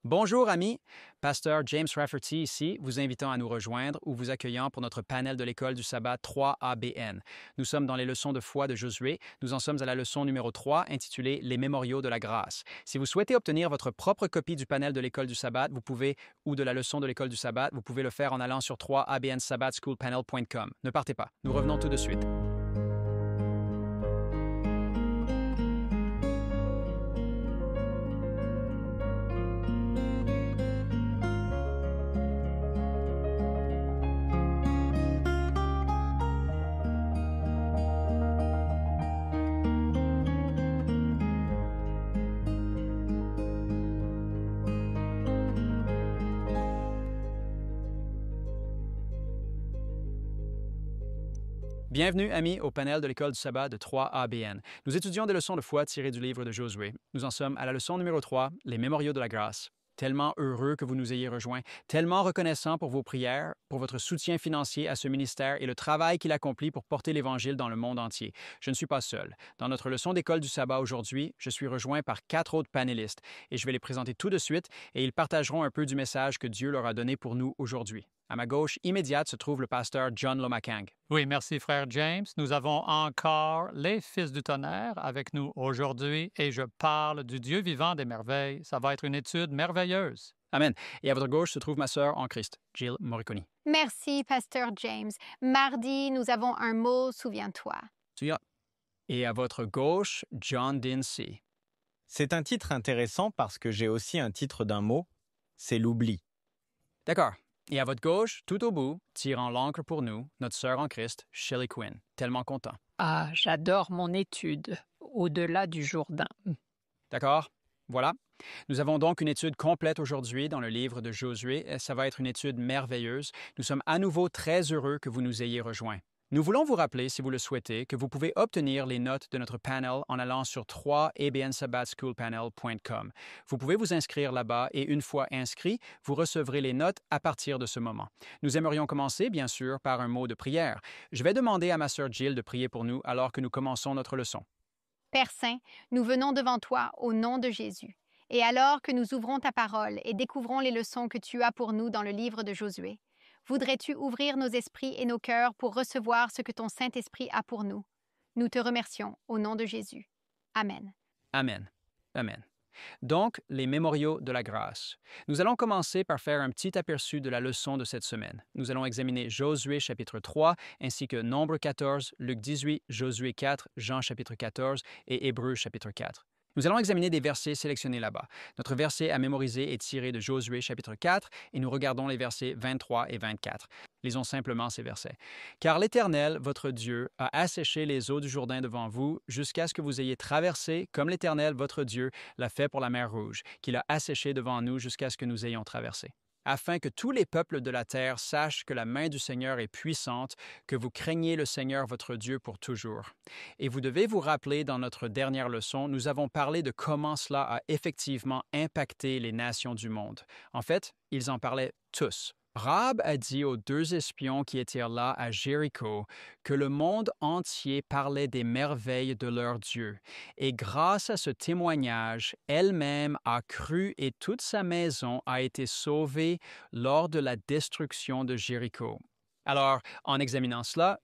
Bonjour amis, Pasteur James Rafferty ici, vous invitant à nous rejoindre ou vous accueillant pour notre panel de l'école du sabbat 3ABN. Nous sommes dans les leçons de foi de Josué, nous en sommes à la leçon numéro 3 intitulée Les mémoriaux de la grâce. Si vous souhaitez obtenir votre propre copie du panel de l'école du sabbat, vous pouvez, ou de la leçon de l'école du sabbat, vous pouvez le faire en allant sur 3abnsabbatschoolpanel.com. Ne partez pas, nous revenons tout de suite. Bienvenue, amis, au panel de l'école du sabbat de 3ABN. Nous étudions des leçons de foi tirées du livre de Josué. Nous en sommes à la leçon numéro 3, les mémoriaux de la grâce. Tellement heureux que vous nous ayez rejoints, tellement reconnaissant pour vos prières, pour votre soutien financier à ce ministère et le travail qu'il accomplit pour porter l'Évangile dans le monde entier. Je ne suis pas seul. Dans notre leçon d'école du sabbat aujourd'hui, je suis rejoint par 4 autres panélistes et je vais les présenter tout de suite et ils partageront un peu du message que Dieu leur a donné pour nous aujourd'hui. À ma gauche immédiate se trouve le pasteur John Lomakang. Oui, merci frère James. Nous avons encore les Fils du tonnerre avec nous aujourd'hui et je parle du Dieu vivant des merveilles. Ça va être une étude merveilleuse. Amen. Et à votre gauche se trouve ma sœur en Christ, Jill Morricone. Merci, Pasteur James. Mardi, nous avons un mot, souviens-toi. Et à votre gauche, John Dinsey. C'est un titre intéressant parce que j'ai aussi un titre d'un mot, c'est l'oubli. D'accord. Et à votre gauche, tout au bout, tirant l'encre pour nous, notre sœur en Christ, Shelley Quinn. Tellement content. Ah, j'adore mon étude, au-delà du Jourdain. D'accord? Voilà. Nous avons donc une étude complète aujourd'hui dans le livre de Josué. Ça va être une étude merveilleuse. Nous sommes à nouveau très heureux que vous nous ayez rejoints. Nous voulons vous rappeler, si vous le souhaitez, que vous pouvez obtenir les notes de notre panel en allant sur 3abnsabbatschoolpanel.com. Vous pouvez vous inscrire là-bas et une fois inscrit, vous recevrez les notes à partir de ce moment. Nous aimerions commencer, bien sûr, par un mot de prière. Je vais demander à ma sœur Jill de prier pour nous alors que nous commençons notre leçon. Père Saint, nous venons devant toi au nom de Jésus. Et alors que nous ouvrons ta parole et découvrons les leçons que tu as pour nous dans le livre de Josué, voudrais-tu ouvrir nos esprits et nos cœurs pour recevoir ce que ton Saint-Esprit a pour nous? Nous te remercions au nom de Jésus. Amen. Amen. Amen. Donc, les mémoriaux de la grâce. Nous allons commencer par faire un petit aperçu de la leçon de cette semaine. Nous allons examiner Josué chapitre 3, ainsi que Nombre 14, Luc 18, Josué 4, Jean chapitre 14 et Hébreux chapitre 4. Nous allons examiner des versets sélectionnés là-bas. Notre verset à mémoriser est tiré de Josué chapitre 4 et nous regardons les versets 23 et 24. Lisons simplement ces versets. « Car l'Éternel, votre Dieu, a asséché les eaux du Jourdain devant vous jusqu'à ce que vous ayez traversé, comme l'Éternel, votre Dieu, l'a fait pour la mer Rouge, qu'il a asséché devant nous jusqu'à ce que nous ayons traversé. Afin que tous les peuples de la terre sachent que la main du Seigneur est puissante, que vous craignez le Seigneur votre Dieu pour toujours. Et vous devez vous rappeler, dans notre dernière leçon, nous avons parlé de comment cela a effectivement impacté les nations du monde. En fait, ils en parlaient tous. Rahab a dit aux 2 espions qui étaient là à Jéricho que le monde entier parlait des merveilles de leur Dieu. Et grâce à ce témoignage, elle-même a cru et toute sa maison a été sauvée lors de la destruction de Jéricho. Alors, en examinant cela,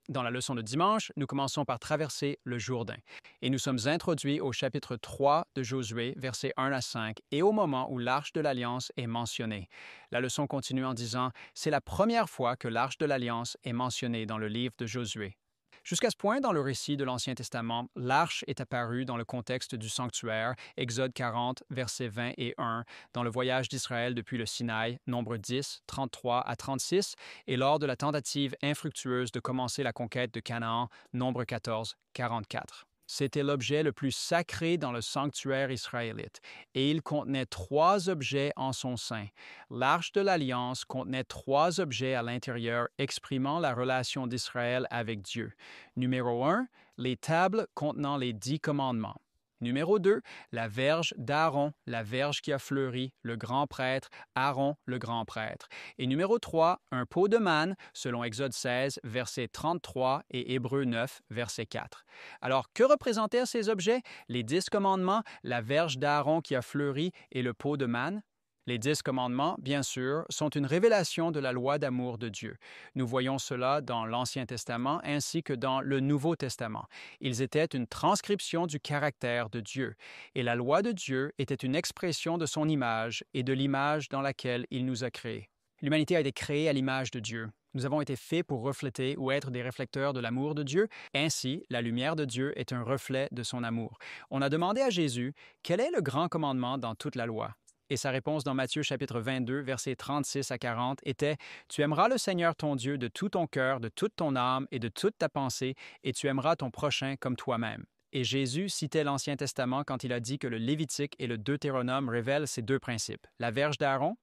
dans la leçon de dimanche, nous commençons par traverser le Jourdain. Et nous sommes introduits au chapitre 3 de Josué, versets 1 à 5, et au moment où l'Arche de l'Alliance est mentionnée. La leçon continue en disant « C'est la première fois que l'Arche de l'Alliance est mentionnée dans le livre de Josué. » Jusqu'à ce point, dans le récit de l'Ancien Testament, l'arche est apparue dans le contexte du sanctuaire, Exode 40, versets 20 et 1, dans le voyage d'Israël depuis le Sinaï, Nombre 10, 33 à 36, et lors de la tentative infructueuse de commencer la conquête de Canaan, Nombre 14, 44. C'était l'objet le plus sacré dans le sanctuaire israélite, et il contenait 3 objets en son sein. L'Arche de l'Alliance contenait 3 objets à l'intérieur exprimant la relation d'Israël avec Dieu. Numéro 1, les tables contenant les 10 commandements. Numéro 2, la verge d'Aaron, la verge qui a fleuri, le grand prêtre, Aaron, le grand prêtre. Et numéro 3, un pot de manne, selon Exode 16, verset 33 et Hébreux 9, verset 4. Alors, que représentaient ces objets? Les 10 commandements, la verge d'Aaron qui a fleuri et le pot de manne? Les 10 commandements, bien sûr, sont une révélation de la loi d'amour de Dieu. Nous voyons cela dans l'Ancien Testament ainsi que dans le Nouveau Testament. Ils étaient une transcription du caractère de Dieu, et la loi de Dieu était une expression de son image et de l'image dans laquelle il nous a créés. L'humanité a été créée à l'image de Dieu. Nous avons été faits pour refléter ou être des réflecteurs de l'amour de Dieu. Ainsi, la lumière de Dieu est un reflet de son amour. On a demandé à Jésus, quel est le grand commandement dans toute la loi? Et sa réponse dans Matthieu chapitre 22, versets 36 à 40 était « Tu aimeras le Seigneur ton Dieu de tout ton cœur, de toute ton âme et de toute ta pensée, et tu aimeras ton prochain comme toi-même. » Et Jésus citait l'Ancien Testament quand il a dit que le Lévitique et le Deutéronome révèlent ces deux principes. La verge d'Aaron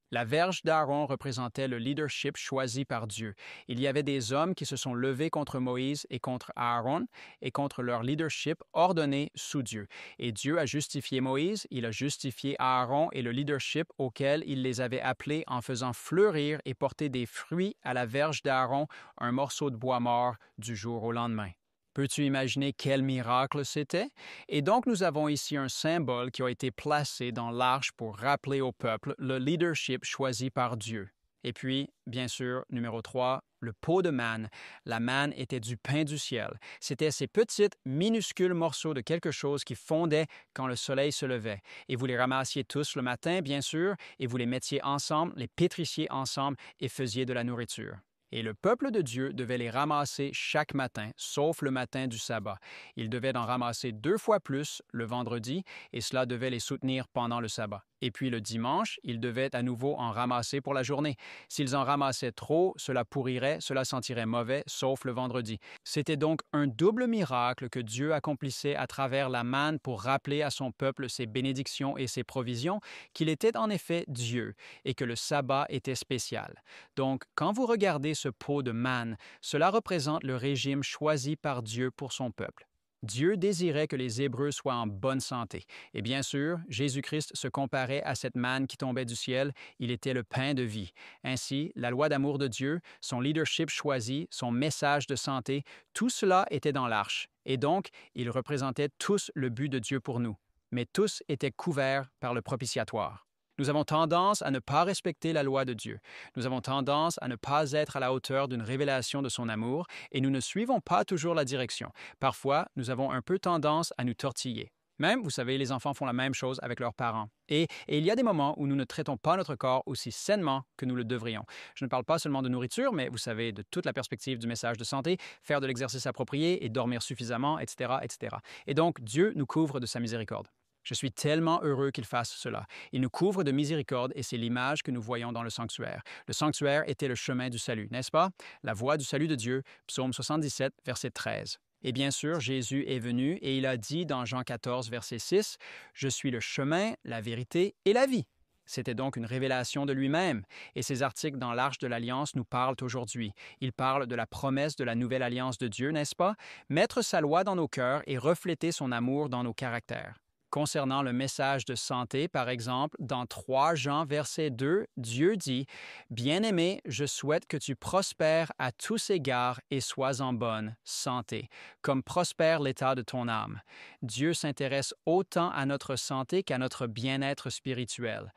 représentait le leadership choisi par Dieu. Il y avait des hommes qui se sont levés contre Moïse et contre Aaron et contre leur leadership ordonné sous Dieu. Et Dieu a justifié Moïse, il a justifié Aaron et le leadership auquel il les avait appelés en faisant fleurir et porter des fruits à la verge d'Aaron, un morceau de bois mort du jour au lendemain. Peux-tu imaginer quel miracle c'était? Et donc, nous avons ici un symbole qui a été placé dans l'arche pour rappeler au peuple le leadership choisi par Dieu. Et puis, bien sûr, numéro 3, le pot de manne. La manne était du pain du ciel. C'était ces petits, minuscules morceaux de quelque chose qui fondaient quand le soleil se levait. Et vous les ramassiez tous le matin, bien sûr, et vous les mettiez ensemble, les pétrissiez ensemble et faisiez de la nourriture. Et le peuple de Dieu devait les ramasser chaque matin, sauf le matin du sabbat. Ils devaient en ramasser 2 fois plus le vendredi, et cela devait les soutenir pendant le sabbat. Et puis le dimanche, ils devaient à nouveau en ramasser pour la journée. S'ils en ramassaient trop, cela pourrirait, cela sentirait mauvais, sauf le vendredi. C'était donc un double miracle que Dieu accomplissait à travers la manne pour rappeler à son peuple ses bénédictions et ses provisions, qu'il était en effet Dieu et que le sabbat était spécial. Donc, quand vous regardez ce pot de manne, cela représente le régime choisi par Dieu pour son peuple. Dieu désirait que les Hébreux soient en bonne santé. Et bien sûr, Jésus-Christ se comparait à cette manne qui tombait du ciel. Il était le pain de vie. Ainsi, la loi d'amour de Dieu, son leadership choisi, son message de santé, tout cela était dans l'arche. Et donc, ils représentaient tous le but de Dieu pour nous. Mais tous étaient couverts par le propitiatoire. Nous avons tendance à ne pas respecter la loi de Dieu. Nous avons tendance à ne pas être à la hauteur d'une révélation de son amour et nous ne suivons pas toujours la direction. Parfois, nous avons un peu tendance à nous tortiller. Même, vous savez, les enfants font la même chose avec leurs parents. Et il y a des moments où nous ne traitons pas notre corps aussi sainement que nous le devrions. Je ne parle pas seulement de nourriture, mais vous savez, de toute la perspective du message de santé, faire de l'exercice approprié et dormir suffisamment, etc., etc. Et donc, Dieu nous couvre de sa miséricorde. Je suis tellement heureux qu'il fasse cela. Il nous couvre de miséricorde et c'est l'image que nous voyons dans le sanctuaire. Le sanctuaire était le chemin du salut, n'est-ce pas? La voie du salut de Dieu, psaume 77, verset 13. Et bien sûr, Jésus est venu et il a dit dans Jean 14, verset 6, « Je suis le chemin, la vérité et la vie. » C'était donc une révélation de lui-même. Et ces articles dans l'Arche de l'Alliance nous parlent aujourd'hui. Ils parlent de la promesse de la nouvelle alliance de Dieu, n'est-ce pas? Mettre sa loi dans nos cœurs et refléter son amour dans nos caractères. Concernant le message de santé, par exemple, dans 3 Jean, verset 2, Dieu dit « Bien-aimé, je souhaite que tu prospères à tous égards et sois en bonne santé, comme prospère l'état de ton âme. » Dieu s'intéresse autant à notre santé qu'à notre bien-être spirituel.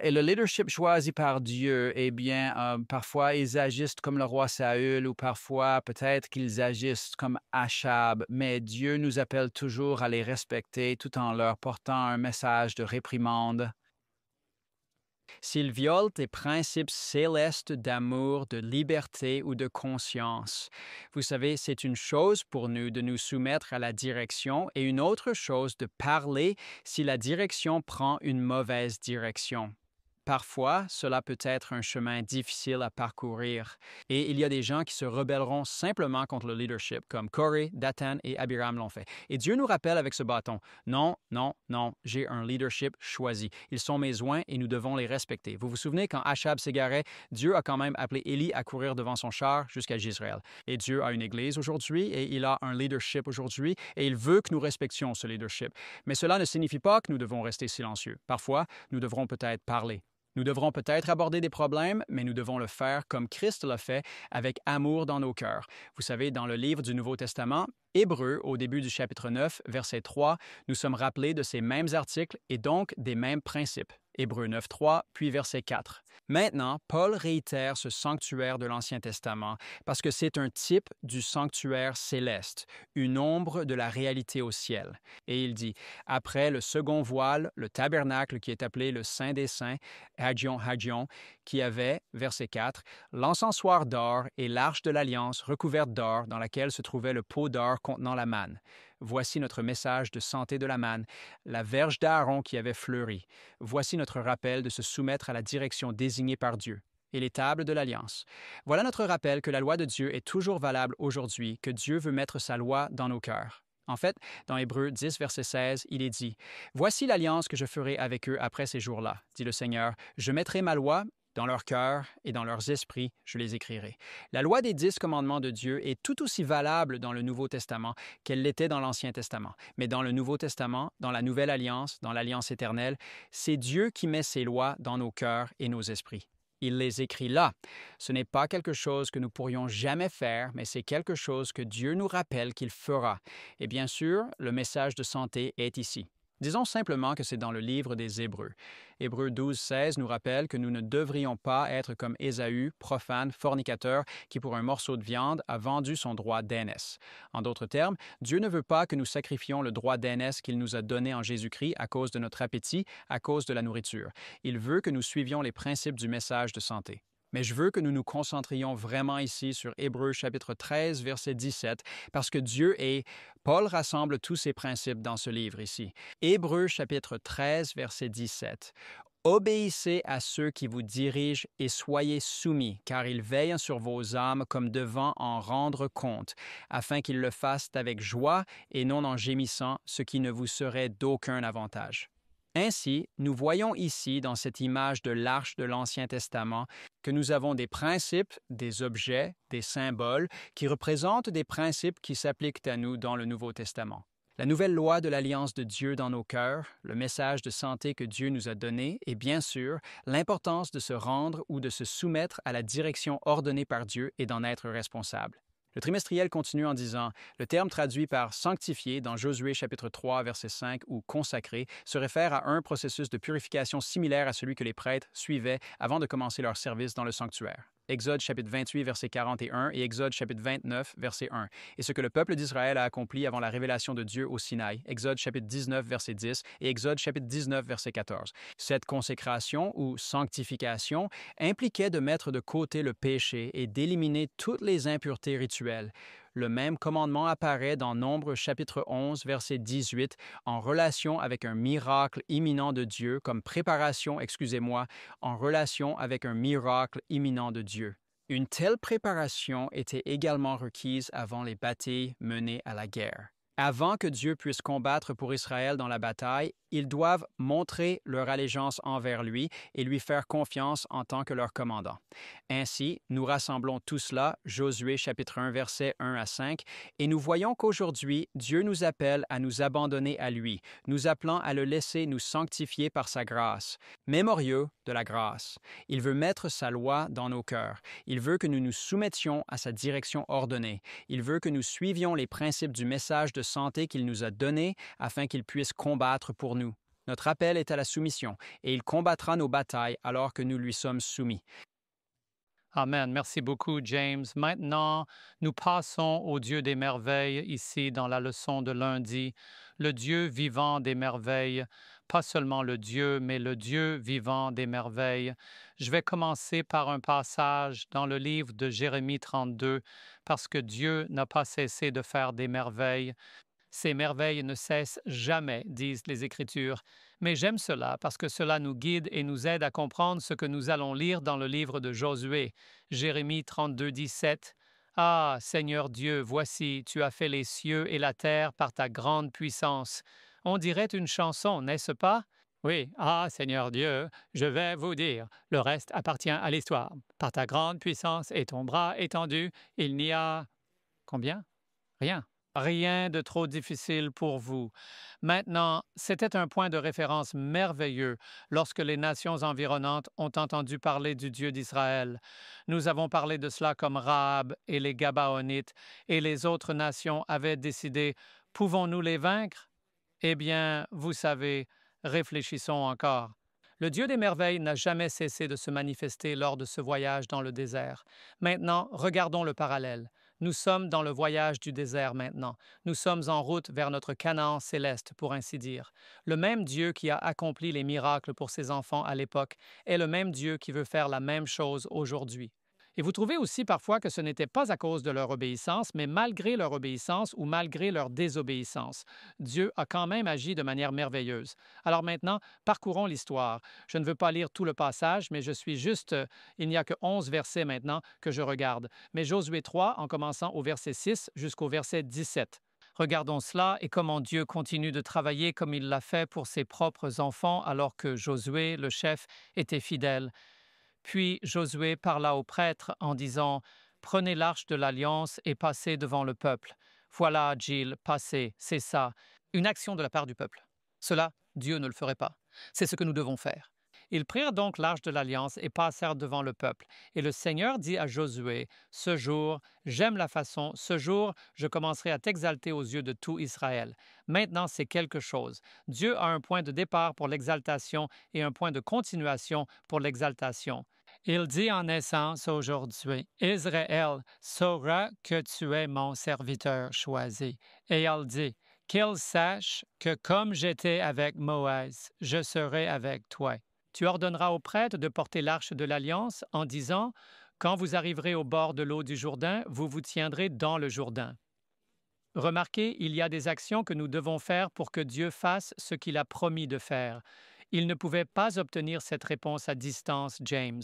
Et le leadership choisi par Dieu, eh bien, parfois ils agissent comme le roi Saül ou parfois peut-être qu'ils agissent comme Achab, mais Dieu nous appelle toujours à les respecter tout en leur portant un message de réprimande. S'ils violent des principes célestes d'amour, de liberté ou de conscience. Vous savez, c'est une chose pour nous de nous soumettre à la direction et une autre chose de parler si la direction prend une mauvaise direction. parfois, cela peut être un chemin difficile à parcourir. Et il y a des gens qui se rebelleront simplement contre le leadership, comme Corey, Dathan et Abiram l'ont fait. Et Dieu nous rappelle avec ce bâton, non, non, non, j'ai un leadership choisi. Ils sont mes oints et nous devons les respecter. Vous vous souvenez quand Achab s'égarait, Dieu a quand même appelé Élie à courir devant son char jusqu'à Jezreel. Et Dieu a une église aujourd'hui et il a un leadership aujourd'hui et il veut que nous respections ce leadership. Mais cela ne signifie pas que nous devons rester silencieux. Parfois, nous devrons peut-être parler. Nous devrons peut-être aborder des problèmes, mais nous devons le faire comme Christ l'a fait, avec amour dans nos cœurs. Vous savez, dans le livre du Nouveau Testament, Hébreux, au début du chapitre 9, verset 3, nous sommes rappelés de ces mêmes articles et donc des mêmes principes. Hébreux 9, 3, puis verset 4. Maintenant, Paul réitère ce sanctuaire de l'Ancien Testament parce que c'est un type du sanctuaire céleste, une ombre de la réalité au ciel. Et il dit, après le second voile, le tabernacle qui est appelé le Saint des Saints, Hagion Hagion, qui avait, verset 4, l'encensoir d'or et l'arche de l'Alliance recouverte d'or dans laquelle se trouvait le pot d'or contenant la manne. Voici notre message de santé de la manne, la verge d'Aaron qui avait fleuri. Voici notre rappel de se soumettre à la direction désignée par Dieu. Et les tables de l'Alliance. Voilà notre rappel que la loi de Dieu est toujours valable aujourd'hui, que Dieu veut mettre sa loi dans nos cœurs. En fait, dans Hébreux 10, verset 16, il est dit « Voici l'alliance que je ferai avec eux après ces jours-là, dit le Seigneur. Je mettrai ma loi dans leur cœur et dans leurs esprits, je les écrirai. » La loi des 10 commandements de Dieu est tout aussi valable dans le Nouveau Testament qu'elle l'était dans l'Ancien Testament. Mais dans le Nouveau Testament, dans la Nouvelle Alliance, dans l'Alliance éternelle, c'est Dieu qui met ses lois dans nos cœurs et nos esprits. Il les écrit là. Ce n'est pas quelque chose que nous pourrions jamais faire, mais c'est quelque chose que Dieu nous rappelle qu'il fera. Et bien sûr, le message de santé est ici. Disons simplement que c'est dans le livre des Hébreux. Hébreux 12, 16 nous rappelle que nous ne devrions pas être comme Ésaü, profane, fornicateur, qui pour un morceau de viande a vendu son droit d'aînesse. En d'autres termes, Dieu ne veut pas que nous sacrifions le droit d'aînesse qu'il nous a donné en Jésus-Christ à cause de notre appétit, à cause de la nourriture. Il veut que nous suivions les principes du message de santé. Mais je veux que nous nous concentrions vraiment ici sur Hébreux chapitre 13, verset 17, parce que Dieu est... Paul rassemble tous ces principes dans ce livre ici. Hébreux chapitre 13, verset 17. Obéissez à ceux qui vous dirigent et soyez soumis, car ils veillent sur vos âmes comme devant en rendre compte, afin qu'ils le fassent avec joie et non en gémissant, ce qui ne vous serait d'aucun avantage. Ainsi, nous voyons ici, dans cette image de l'arche de l'Ancien Testament, que nous avons des principes, des objets, des symboles qui représentent des principes qui s'appliquent à nous dans le Nouveau Testament. La nouvelle loi de l'alliance de Dieu dans nos cœurs, le message de santé que Dieu nous a donné et bien sûr, l'importance de se rendre ou de se soumettre à la direction ordonnée par Dieu et d'en être responsable. Le trimestriel continue en disant « Le terme traduit par « sanctifié » dans Josué chapitre 3, verset 5 ou « consacré » se réfère à un processus de purification similaire à celui que les prêtres suivaient avant de commencer leur service dans le sanctuaire. Exode chapitre 28, verset 41 et Exode chapitre 29, verset 1, et ce que le peuple d'Israël a accompli avant la révélation de Dieu au Sinaï, Exode chapitre 19, verset 10 et Exode chapitre 19, verset 14. Cette consécration ou sanctification impliquait de mettre de côté le péché et d'éliminer toutes les impuretés rituelles. Le même commandement apparaît dans Nombre chapitre 11, verset 18, en relation avec un miracle imminent de Dieu, comme préparation, en relation avec un miracle imminent de Dieu. Une telle préparation était également requise avant les batailles menées à la guerre. Avant que Dieu puisse combattre pour Israël dans la bataille, ils doivent montrer leur allégeance envers lui et lui faire confiance en tant que leur commandant. Ainsi, nous rassemblons tout cela, Josué chapitre 1, versets 1 à 5, et nous voyons qu'aujourd'hui, Dieu nous appelle à nous abandonner à lui, nous appelant à le laisser nous sanctifier par sa grâce. Mémorieux de la grâce. Il veut mettre sa loi dans nos cœurs. Il veut que nous nous soumettions à sa direction ordonnée. Il veut que nous suivions les principes du message de santé qu'il nous a donné afin qu'il puisse combattre pour nous. Notre appel est à la soumission et il combattra nos batailles alors que nous lui sommes soumis. Amen. Merci beaucoup, James. Maintenant, nous passons au Dieu des merveilles ici dans la leçon de lundi. Le Dieu vivant des merveilles, pas seulement le Dieu, mais le Dieu vivant des merveilles. Je vais commencer par un passage dans le livre de Jérémie 32, parce que Dieu n'a pas cessé de faire des merveilles. Ces merveilles ne cessent jamais, disent les Écritures. Mais j'aime cela parce que cela nous guide et nous aide à comprendre ce que nous allons lire dans le livre de Josué. Jérémie 32, 17. Ah, Seigneur Dieu, voici, tu as fait les cieux et la terre par ta grande puissance. On dirait une chanson, n'est-ce pas? Oui, ah, Seigneur Dieu, je vais vous dire, le reste appartient à l'histoire. Par ta grande puissance et ton bras étendu, il n'y a... Combien? Rien. Rien de trop difficile pour vous. Maintenant, c'était un point de référence merveilleux lorsque les nations environnantes ont entendu parler du Dieu d'Israël. Nous avons parlé de cela comme Rahab et les Gabaonites, et les autres nations avaient décidé, pouvons-nous les vaincre? Eh bien, vous savez, réfléchissons encore. Le Dieu des merveilles n'a jamais cessé de se manifester lors de ce voyage dans le désert. Maintenant, regardons le parallèle. Nous sommes dans le voyage du désert maintenant. Nous sommes en route vers notre Canaan céleste, pour ainsi dire. Le même Dieu qui a accompli les miracles pour ses enfants à l'époque est le même Dieu qui veut faire la même chose aujourd'hui. Et vous trouvez aussi parfois que ce n'était pas à cause de leur obéissance, mais malgré leur obéissance ou malgré leur désobéissance. Dieu a quand même agi de manière merveilleuse. Alors maintenant, parcourons l'histoire. Je ne veux pas lire tout le passage, mais je suis juste, il n'y a que 11 versets maintenant que je regarde. Mais Josué 3, en commençant au verset 6 jusqu'au verset 17. Regardons cela et comment Dieu continue de travailler comme il l'a fait pour ses propres enfants alors que Josué, le chef, était fidèle. Puis Josué parla aux prêtres en disant « Prenez l'arche de l'alliance et passez devant le peuple. Voilà, Gilles, passez, c'est ça. » Une action de la part du peuple. Cela, Dieu ne le ferait pas. C'est ce que nous devons faire. Ils prirent donc l'arche de l'alliance et passèrent devant le peuple. Et le Seigneur dit à Josué, « Ce jour, j'aime la façon, ce jour, je commencerai à t'exalter aux yeux de tout Israël. » Maintenant, c'est quelque chose. Dieu a un point de départ pour l'exaltation et un point de continuation pour l'exaltation. Il dit en essence aujourd'hui, « Israël saura que tu es mon serviteur choisi. » Et il dit, « Qu'il sache que comme j'étais avec Moïse, je serai avec toi. » Tu ordonneras aux prêtres de porter l'arche de l'Alliance en disant, « Quand vous arriverez au bord de l'eau du Jourdain, vous vous tiendrez dans le Jourdain. » Remarquez, il y a des actions que nous devons faire pour que Dieu fasse ce qu'il a promis de faire. Il ne pouvait pas obtenir cette réponse à distance, James.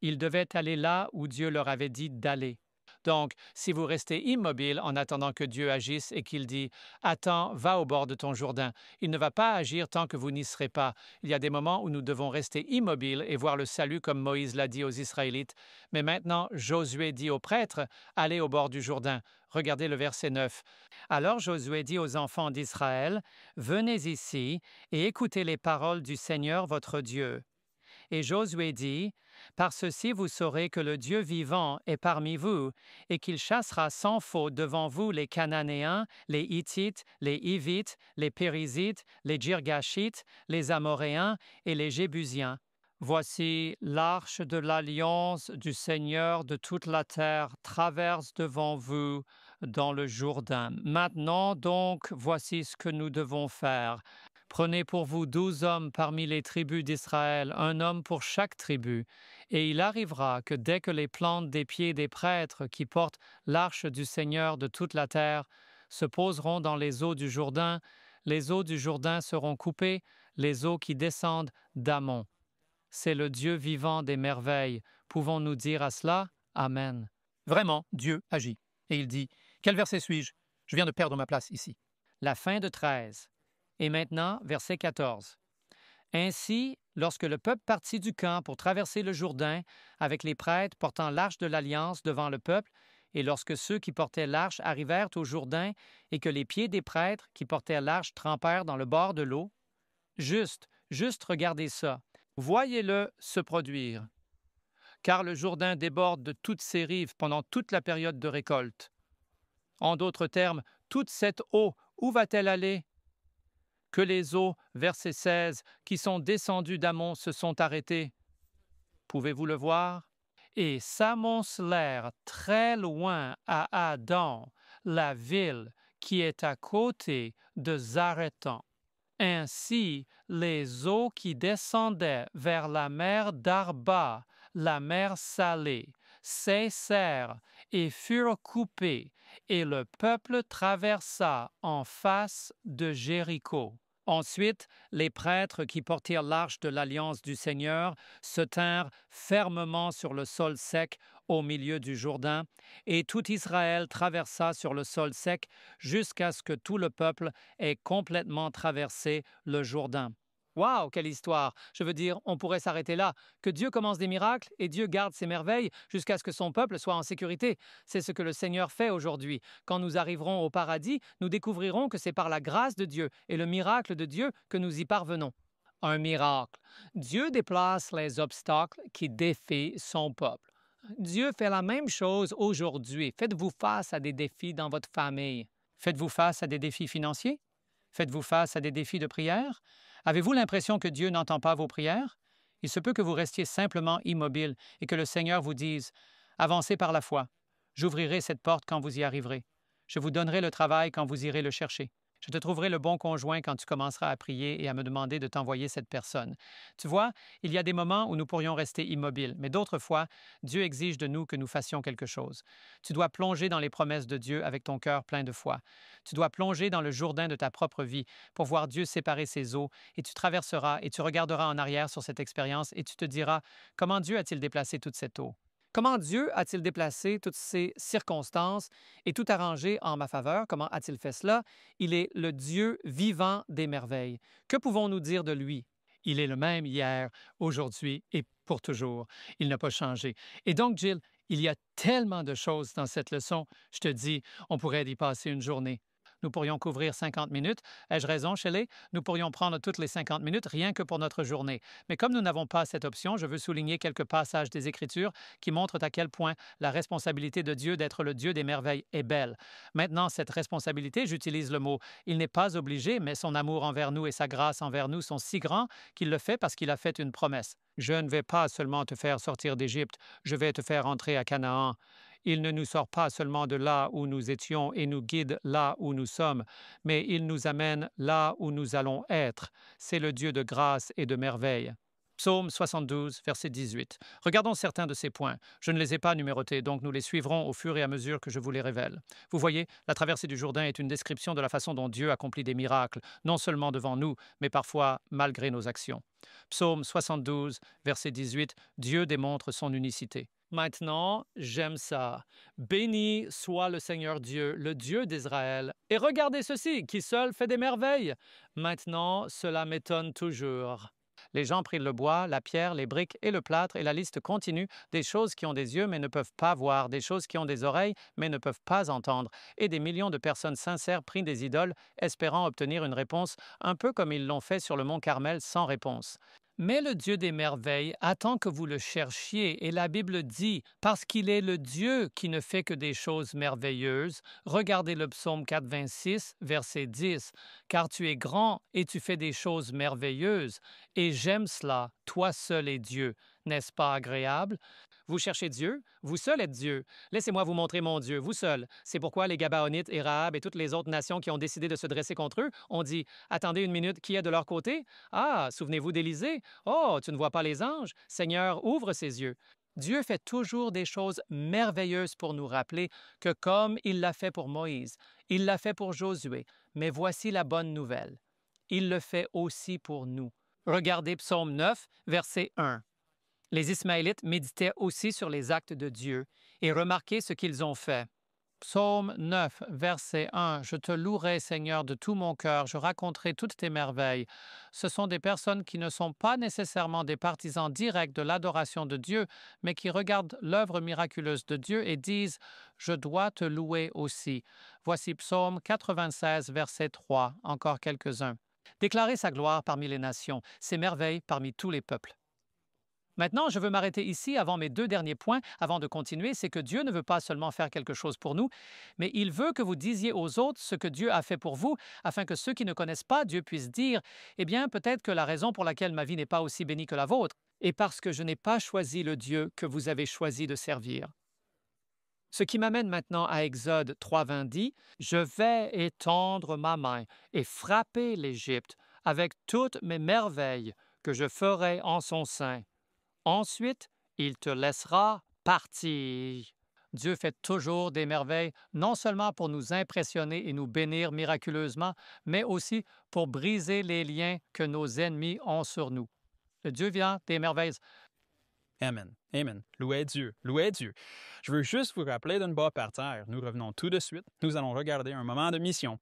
Ils devaient aller là où Dieu leur avait dit d'aller. Donc, si vous restez immobile en attendant que Dieu agisse et qu'il dit « Attends, va au bord de ton Jourdain », il ne va pas agir tant que vous n'y serez pas. Il y a des moments où nous devons rester immobiles et voir le salut comme Moïse l'a dit aux Israélites. Mais maintenant, Josué dit aux prêtres « Allez au bord du Jourdain ». Regardez le verset 9. Alors Josué dit aux enfants d'Israël « Venez ici et écoutez les paroles du Seigneur votre Dieu. » Et Josué dit, « Par ceci vous saurez que le Dieu vivant est parmi vous, et qu'il chassera sans faute devant vous les Cananéens, les Hittites, les Hivites, les Périzites, les Girgashites, les Amoréens et les Jébusiens. Voici l'arche de l'alliance du Seigneur de toute la terre traverse devant vous dans le Jourdain. Maintenant donc, voici ce que nous devons faire. » Prenez pour vous 12 hommes parmi les tribus d'Israël, un homme pour chaque tribu. Et il arrivera que dès que les plantes des pieds des prêtres qui portent l'arche du Seigneur de toute la terre se poseront dans les eaux du Jourdain, les eaux du Jourdain seront coupées, les eaux qui descendent d'Amon. C'est le Dieu vivant des merveilles. Pouvons-nous dire à cela? Amen. Vraiment, Dieu agit. Et il dit, quel verset suis-je? Je viens de perdre ma place ici. La fin de 13. Et maintenant, verset 14. Ainsi, lorsque le peuple partit du camp pour traverser le Jourdain, avec les prêtres portant l'arche de l'Alliance devant le peuple, et lorsque ceux qui portaient l'arche arrivèrent au Jourdain, et que les pieds des prêtres qui portaient l'arche trempèrent dans le bord de l'eau, juste regardez ça, voyez-le se produire. Car le Jourdain déborde de toutes ses rives pendant toute la période de récolte. En d'autres termes, toute cette eau, où va-t-elle aller? Que les eaux, verset 16, qui sont descendues d'Amon se sont arrêtées. Pouvez-vous le voir? Et s'amoncelèrent très loin à Adam, la ville qui est à côté de Zaretan. Ainsi, les eaux qui descendaient vers la mer d'Arba, la mer salée, cessèrent et furent coupées, et le peuple traversa en face de Jéricho. Ensuite, les prêtres qui portirent l'arche de l'alliance du Seigneur se tinrent fermement sur le sol sec au milieu du Jourdain, et tout Israël traversa sur le sol sec jusqu'à ce que tout le peuple ait complètement traversé le Jourdain. Waouh, quelle histoire! Je veux dire, on pourrait s'arrêter là, que Dieu commence des miracles et Dieu garde ses merveilles jusqu'à ce que son peuple soit en sécurité. C'est ce que le Seigneur fait aujourd'hui. Quand nous arriverons au paradis, nous découvrirons que c'est par la grâce de Dieu et le miracle de Dieu que nous y parvenons. Un miracle. Dieu déplace les obstacles qui défient son peuple. Dieu fait la même chose aujourd'hui. Faites-vous face à des défis dans votre famille. Faites-vous face à des défis financiers? Faites-vous face à des défis de prière? Avez-vous l'impression que Dieu n'entend pas vos prières? Il se peut que vous restiez simplement immobile et que le Seigneur vous dise « Avancez par la foi. J'ouvrirai cette porte quand vous y arriverez. Je vous donnerai le travail quand vous irez le chercher. Je te trouverai le bon conjoint quand tu commenceras à prier et à me demander de t'envoyer cette personne. » Tu vois, il y a des moments où nous pourrions rester immobiles, mais d'autres fois, Dieu exige de nous que nous fassions quelque chose. Tu dois plonger dans les promesses de Dieu avec ton cœur plein de foi. Tu dois plonger dans le Jourdain de ta propre vie pour voir Dieu séparer ses eaux, et tu traverseras et tu regarderas en arrière sur cette expérience et tu te diras « Comment Dieu a-t-il déplacé toute cette eau? » Comment Dieu a-t-il déplacé toutes ces circonstances et tout arrangé en ma faveur? Comment a-t-il fait cela? Il est le Dieu vivant des merveilles. Que pouvons-nous dire de lui? Il est le même hier, aujourd'hui et pour toujours. Il n'a pas changé. Et donc, Jill, il y a tellement de choses dans cette leçon. Je te dis, on pourrait y passer une journée. Nous pourrions couvrir 50 minutes. Ai-je raison, Shelley? Nous pourrions prendre toutes les 50 minutes rien que pour notre journée. Mais comme nous n'avons pas cette option, je veux souligner quelques passages des Écritures qui montrent à quel point la responsabilité de Dieu d'être le Dieu des merveilles est belle. Maintenant, cette responsabilité, j'utilise le mot, il n'est pas obligé, mais son amour envers nous et sa grâce envers nous sont si grands qu'il le fait parce qu'il a fait une promesse. Je ne vais pas seulement te faire sortir d'Égypte, je vais te faire entrer à Canaan. Il ne nous sort pas seulement de là où nous étions et nous guide là où nous sommes, mais il nous amène là où nous allons être. C'est le Dieu de grâce et de merveille. Psaume 72, verset 18. Regardons certains de ces points. Je ne les ai pas numérotés, donc nous les suivrons au fur et à mesure que je vous les révèle. Vous voyez, la traversée du Jourdain est une description de la façon dont Dieu accomplit des miracles, non seulement devant nous, mais parfois malgré nos actions. Psaume 72, verset 18. Dieu démontre son unicité. Maintenant, j'aime ça. Béni soit le Seigneur Dieu, le Dieu d'Israël. Et regardez ceci, qui seul fait des merveilles. Maintenant, cela m'étonne toujours. Les gens prirent le bois, la pierre, les briques et le plâtre, et la liste continue des choses qui ont des yeux mais ne peuvent pas voir, des choses qui ont des oreilles mais ne peuvent pas entendre, et des millions de personnes sincères prirent des idoles, espérant obtenir une réponse, un peu comme ils l'ont fait sur le mont Carmel sans réponse. Mais le Dieu des merveilles attend que vous le cherchiez, et la Bible dit, parce qu'il est le Dieu qui ne fait que des choses merveilleuses, regardez le psaume 426, verset 10, « Car tu es grand et tu fais des choses merveilleuses, et j'aime cela, toi seul es Dieu. N'est-ce pas agréable? » Vous cherchez Dieu? Vous seul êtes Dieu. Laissez-moi vous montrer mon Dieu, vous seul. C'est pourquoi les Gabaonites et Rahab et toutes les autres nations qui ont décidé de se dresser contre eux ont dit « Attendez une minute, qui est de leur côté? Ah, souvenez-vous d'Élisée? Oh, tu ne vois pas les anges? Seigneur, ouvre ses yeux. » Dieu fait toujours des choses merveilleuses pour nous rappeler que comme il l'a fait pour Moïse, il l'a fait pour Josué, mais voici la bonne nouvelle. Il le fait aussi pour nous. Regardez Psaume 9, verset 1. Les Ismaélites méditaient aussi sur les actes de Dieu et remarquez ce qu'ils ont fait. Psaume 9, verset 1. « Je te louerai, Seigneur, de tout mon cœur, je raconterai toutes tes merveilles. » Ce sont des personnes qui ne sont pas nécessairement des partisans directs de l'adoration de Dieu, mais qui regardent l'œuvre miraculeuse de Dieu et disent « Je dois te louer aussi. » Voici Psaume 96, verset 3, encore quelques-uns. Déclarer sa gloire parmi les nations, ses merveilles parmi tous les peuples. Maintenant, je veux m'arrêter ici avant mes 2 derniers points, avant de continuer, c'est que Dieu ne veut pas seulement faire quelque chose pour nous, mais il veut que vous disiez aux autres ce que Dieu a fait pour vous, afin que ceux qui ne connaissent pas Dieu puissent dire « Eh bien, peut-être que la raison pour laquelle ma vie n'est pas aussi bénie que la vôtre est parce que je n'ai pas choisi le Dieu que vous avez choisi de servir. » Ce qui m'amène maintenant à Exode 3.20 dit « Je vais étendre ma main et frapper l'Égypte avec toutes mes merveilles que je ferai en son sein. Ensuite, il te laissera partir. » Dieu fait toujours des merveilles, non seulement pour nous impressionner et nous bénir miraculeusement, mais aussi pour briser les liens que nos ennemis ont sur nous. Le Dieu vivant des merveilles. Amen. Amen. Louez Dieu. Louez Dieu. Je veux juste vous rappeler d'une bas par terre. Nous revenons tout de suite. Nous allons regarder un moment de mission.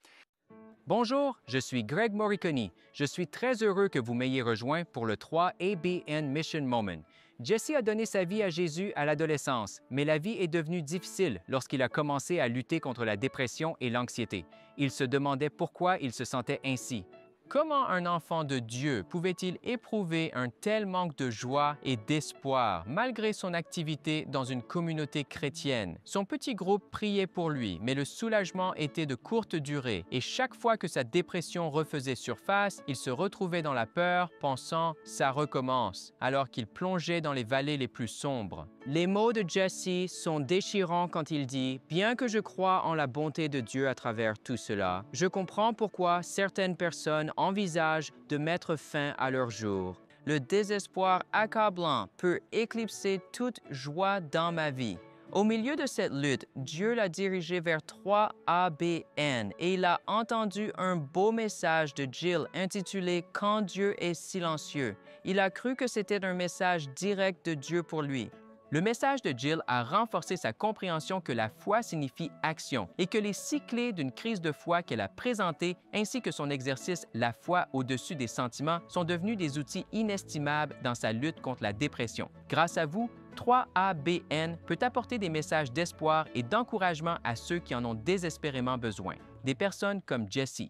Bonjour, je suis Greg Morricone. Je suis très heureux que vous m'ayez rejoint pour le 3 ABN Mission Moment. Jesse a donné sa vie à Jésus à l'adolescence, mais la vie est devenue difficile lorsqu'il a commencé à lutter contre la dépression et l'anxiété. Il se demandait pourquoi il se sentait ainsi. Comment un enfant de Dieu pouvait-il éprouver un tel manque de joie et d'espoir malgré son activité dans une communauté chrétienne? Son petit groupe priait pour lui, mais le soulagement était de courte durée et chaque fois que sa dépression refaisait surface, il se retrouvait dans la peur, pensant « ça recommence », alors qu'il plongeait dans les vallées les plus sombres. Les mots de Jesse sont déchirants quand il dit « Bien que je croie en la bonté de Dieu à travers tout cela, je comprends pourquoi certaines personnes envisagent de mettre fin à leur jour. Le désespoir accablant peut éclipser toute joie dans ma vie. Au milieu de cette lutte, Dieu l'a dirigé vers 3ABN et il a entendu un beau message de Jill intitulé « Quand Dieu est silencieux ». Il a cru que c'était un message direct de Dieu pour lui. Le message de Jill a renforcé sa compréhension que la foi signifie action et que les 6 clés d'une crise de foi qu'elle a présentées ainsi que son exercice La foi au-dessus des sentiments sont devenus des outils inestimables dans sa lutte contre la dépression. Grâce à vous, 3ABN peut apporter des messages d'espoir et d'encouragement à ceux qui en ont désespérément besoin. Des personnes comme Jesse.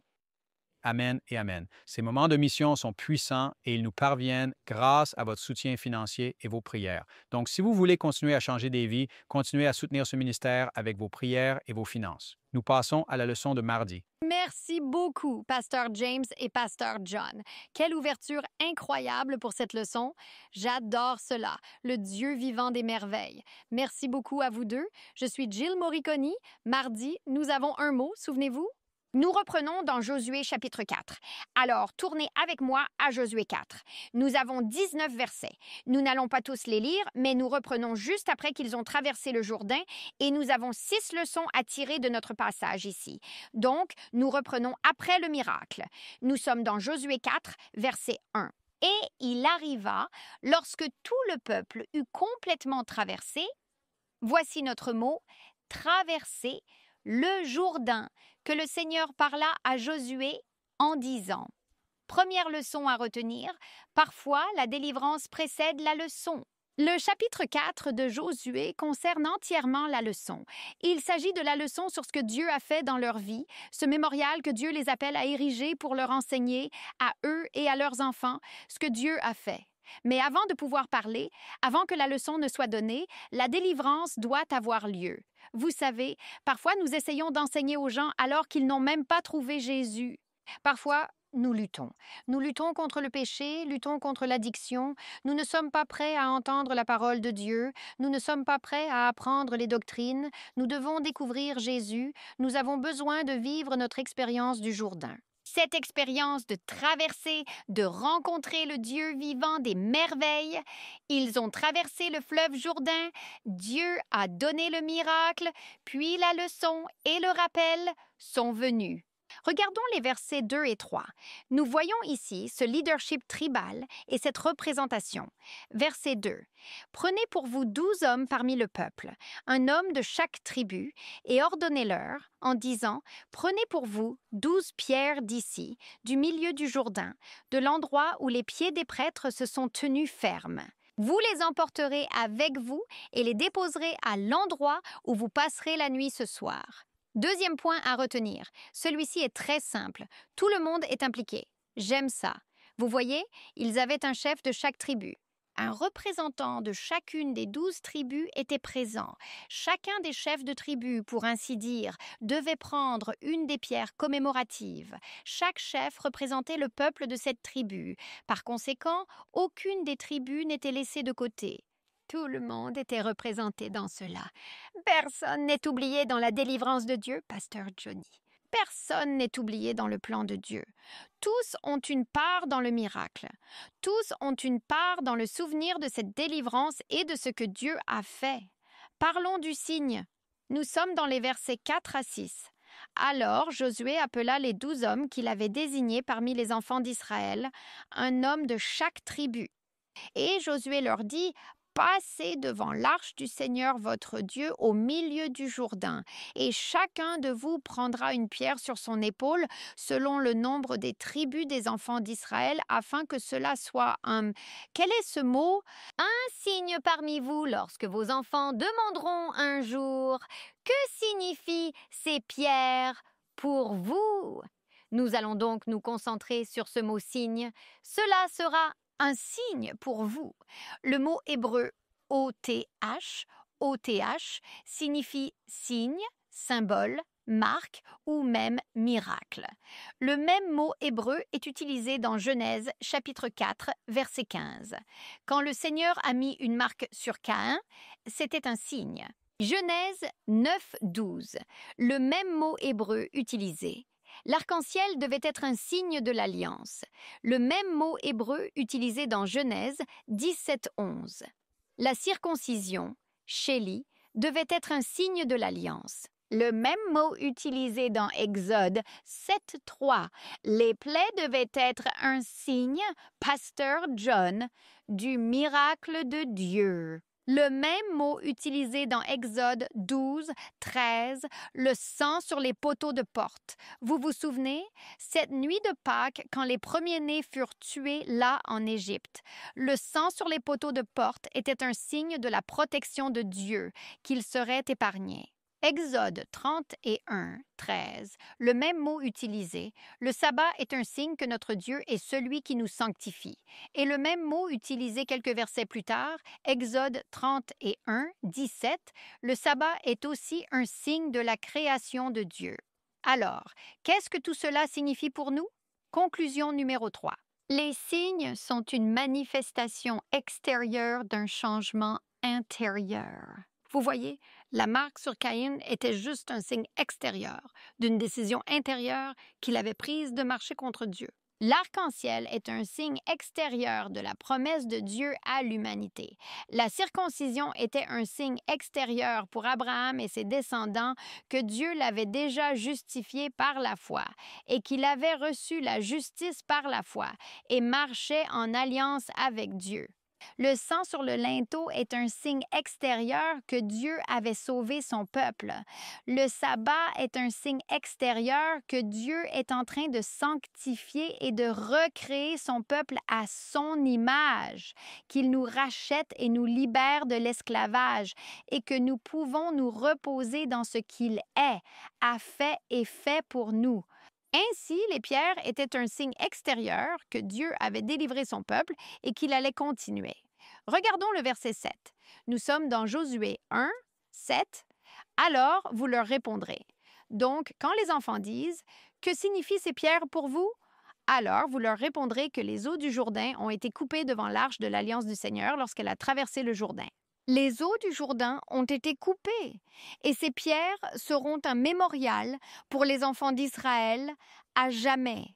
Amen et Amen. Ces moments de mission sont puissants et ils nous parviennent grâce à votre soutien financier et vos prières. Donc, si vous voulez continuer à changer des vies, continuez à soutenir ce ministère avec vos prières et vos finances. Nous passons à la leçon de mardi. Merci beaucoup, Pasteur James et Pasteur John. Quelle ouverture incroyable pour cette leçon. J'adore cela, le Dieu vivant des merveilles. Merci beaucoup à vous deux. Je suis Jill Morricone. Mardi, nous avons un mot, souvenez-vous? Nous reprenons dans Josué chapitre 4. Alors, tournez avec moi à Josué 4. Nous avons 19 versets. Nous n'allons pas tous les lire, mais nous reprenons juste après qu'ils ont traversé le Jourdain et nous avons 6 leçons à tirer de notre passage ici. Donc, nous reprenons après le miracle. Nous sommes dans Josué 4, verset 1. Et il arriva, lorsque tout le peuple eut complètement traversé, voici notre mot, traverser le Jourdain, que le Seigneur parla à Josué en disant. Première leçon à retenir, parfois la délivrance précède la leçon. Le chapitre 4 de Josué concerne entièrement la leçon. Il s'agit de la leçon sur ce que Dieu a fait dans leur vie, ce mémorial que Dieu les appelle à ériger pour leur enseigner, à eux et à leurs enfants, ce que Dieu a fait. Mais avant de pouvoir parler, avant que la leçon ne soit donnée, la délivrance doit avoir lieu. Vous savez, parfois nous essayons d'enseigner aux gens alors qu'ils n'ont même pas trouvé Jésus. Parfois, nous luttons. Nous luttons contre le péché, luttons contre l'addiction. Nous ne sommes pas prêts à entendre la parole de Dieu. Nous ne sommes pas prêts à apprendre les doctrines. Nous devons découvrir Jésus. Nous avons besoin de vivre notre expérience du Jourdain. Cette expérience de traverser, de rencontrer le Dieu vivant des merveilles. Ils ont traversé le fleuve Jourdain, Dieu a donné le miracle, puis la leçon et le rappel sont venus. Regardons les versets 2 et 3. Nous voyons ici ce leadership tribal et cette représentation. Verset 2. Prenez pour vous 12 hommes parmi le peuple, un homme de chaque tribu, et ordonnez-leur en disant, prenez pour vous 12 pierres d'ici, du milieu du Jourdain, de l'endroit où les pieds des prêtres se sont tenus fermes. Vous les emporterez avec vous et les déposerez à l'endroit où vous passerez la nuit ce soir. Deuxième point à retenir, celui-ci est très simple. Tout le monde est impliqué. J'aime ça. Vous voyez, ils avaient un chef de chaque tribu. Un représentant de chacune des 12 tribus était présent. Chacun des chefs de tribu, pour ainsi dire, devait prendre une des pierres commémoratives. Chaque chef représentait le peuple de cette tribu. Par conséquent, aucune des tribus n'était laissée de côté. Tout le monde était représenté dans cela. Personne n'est oublié dans la délivrance de Dieu, Pasteur Johnny. Personne n'est oublié dans le plan de Dieu. Tous ont une part dans le miracle. Tous ont une part dans le souvenir de cette délivrance et de ce que Dieu a fait. Parlons du signe. Nous sommes dans les versets 4 à 6. Alors Josué appela les 12 hommes qu'il avait désignés parmi les enfants d'Israël, un homme de chaque tribu. Et Josué leur dit, « Passez devant l'arche du Seigneur votre Dieu au milieu du Jourdain, et chacun de vous prendra une pierre sur son épaule selon le nombre des tribus des enfants d'Israël, afin que cela soit un... » Quel est ce mot? Un signe parmi vous lorsque vos enfants demanderont un jour, « Que signifient ces pierres pour vous? » Nous allons donc nous concentrer sur ce mot signe. Cela sera un signe pour vous. Le mot hébreu OTH signifie signe, symbole, marque ou même miracle. Le même mot hébreu est utilisé dans Genèse chapitre 4 verset 15. Quand le Seigneur a mis une marque sur Caïn, c'était un signe. Genèse 9, 12. Le même mot hébreu utilisé. L'arc-en-ciel devait être un signe de l'alliance. Le même mot hébreu utilisé dans Genèse 17, 11. La circoncision, Shéli, devait être un signe de l'alliance. Le même mot utilisé dans Exode 7, 3. Les plaies devaient être un signe, pasteur John, du miracle de Dieu. Le même mot utilisé dans Exode 12, 13, le sang sur les poteaux de porte. Vous vous souvenez? Cette nuit de Pâques, quand les premiers-nés furent tués là en Égypte, le sang sur les poteaux de porte était un signe de la protection de Dieu, qu'ils seraient épargnés. Exode 31, 13, le même mot utilisé, le sabbat est un signe que notre Dieu est celui qui nous sanctifie. Et le même mot utilisé quelques versets plus tard, Exode 31, 17, le sabbat est aussi un signe de la création de Dieu. Alors, qu'est-ce que tout cela signifie pour nous? Conclusion numéro 3. Les signes sont une manifestation extérieure d'un changement intérieur. Vous voyez, la marque sur Caïn était juste un signe extérieur d'une décision intérieure qu'il avait prise de marcher contre Dieu. L'arc-en-ciel est un signe extérieur de la promesse de Dieu à l'humanité. La circoncision était un signe extérieur pour Abraham et ses descendants que Dieu l'avait déjà justifié par la foi et qu'il avait reçu la justice par la foi et marchait en alliance avec Dieu. Le sang sur le linteau est un signe extérieur que Dieu avait sauvé son peuple. Le sabbat est un signe extérieur que Dieu est en train de sanctifier et de recréer son peuple à son image, qu'il nous rachète et nous libère de l'esclavage et que nous pouvons nous reposer dans ce qu'il est, a fait et fait pour nous. Ainsi, les pierres étaient un signe extérieur que Dieu avait délivré son peuple et qu'il allait continuer. Regardons le verset 7. Nous sommes dans Josué 1, 7. « Alors, vous leur répondrez. » Donc, quand les enfants disent « Que signifient ces pierres pour vous? » Alors, vous leur répondrez que les eaux du Jourdain ont été coupées devant l'arche de l'Alliance du Seigneur lorsqu'elle a traversé le Jourdain. Les eaux du Jourdain ont été coupées et ces pierres seront un mémorial pour les enfants d'Israël à jamais.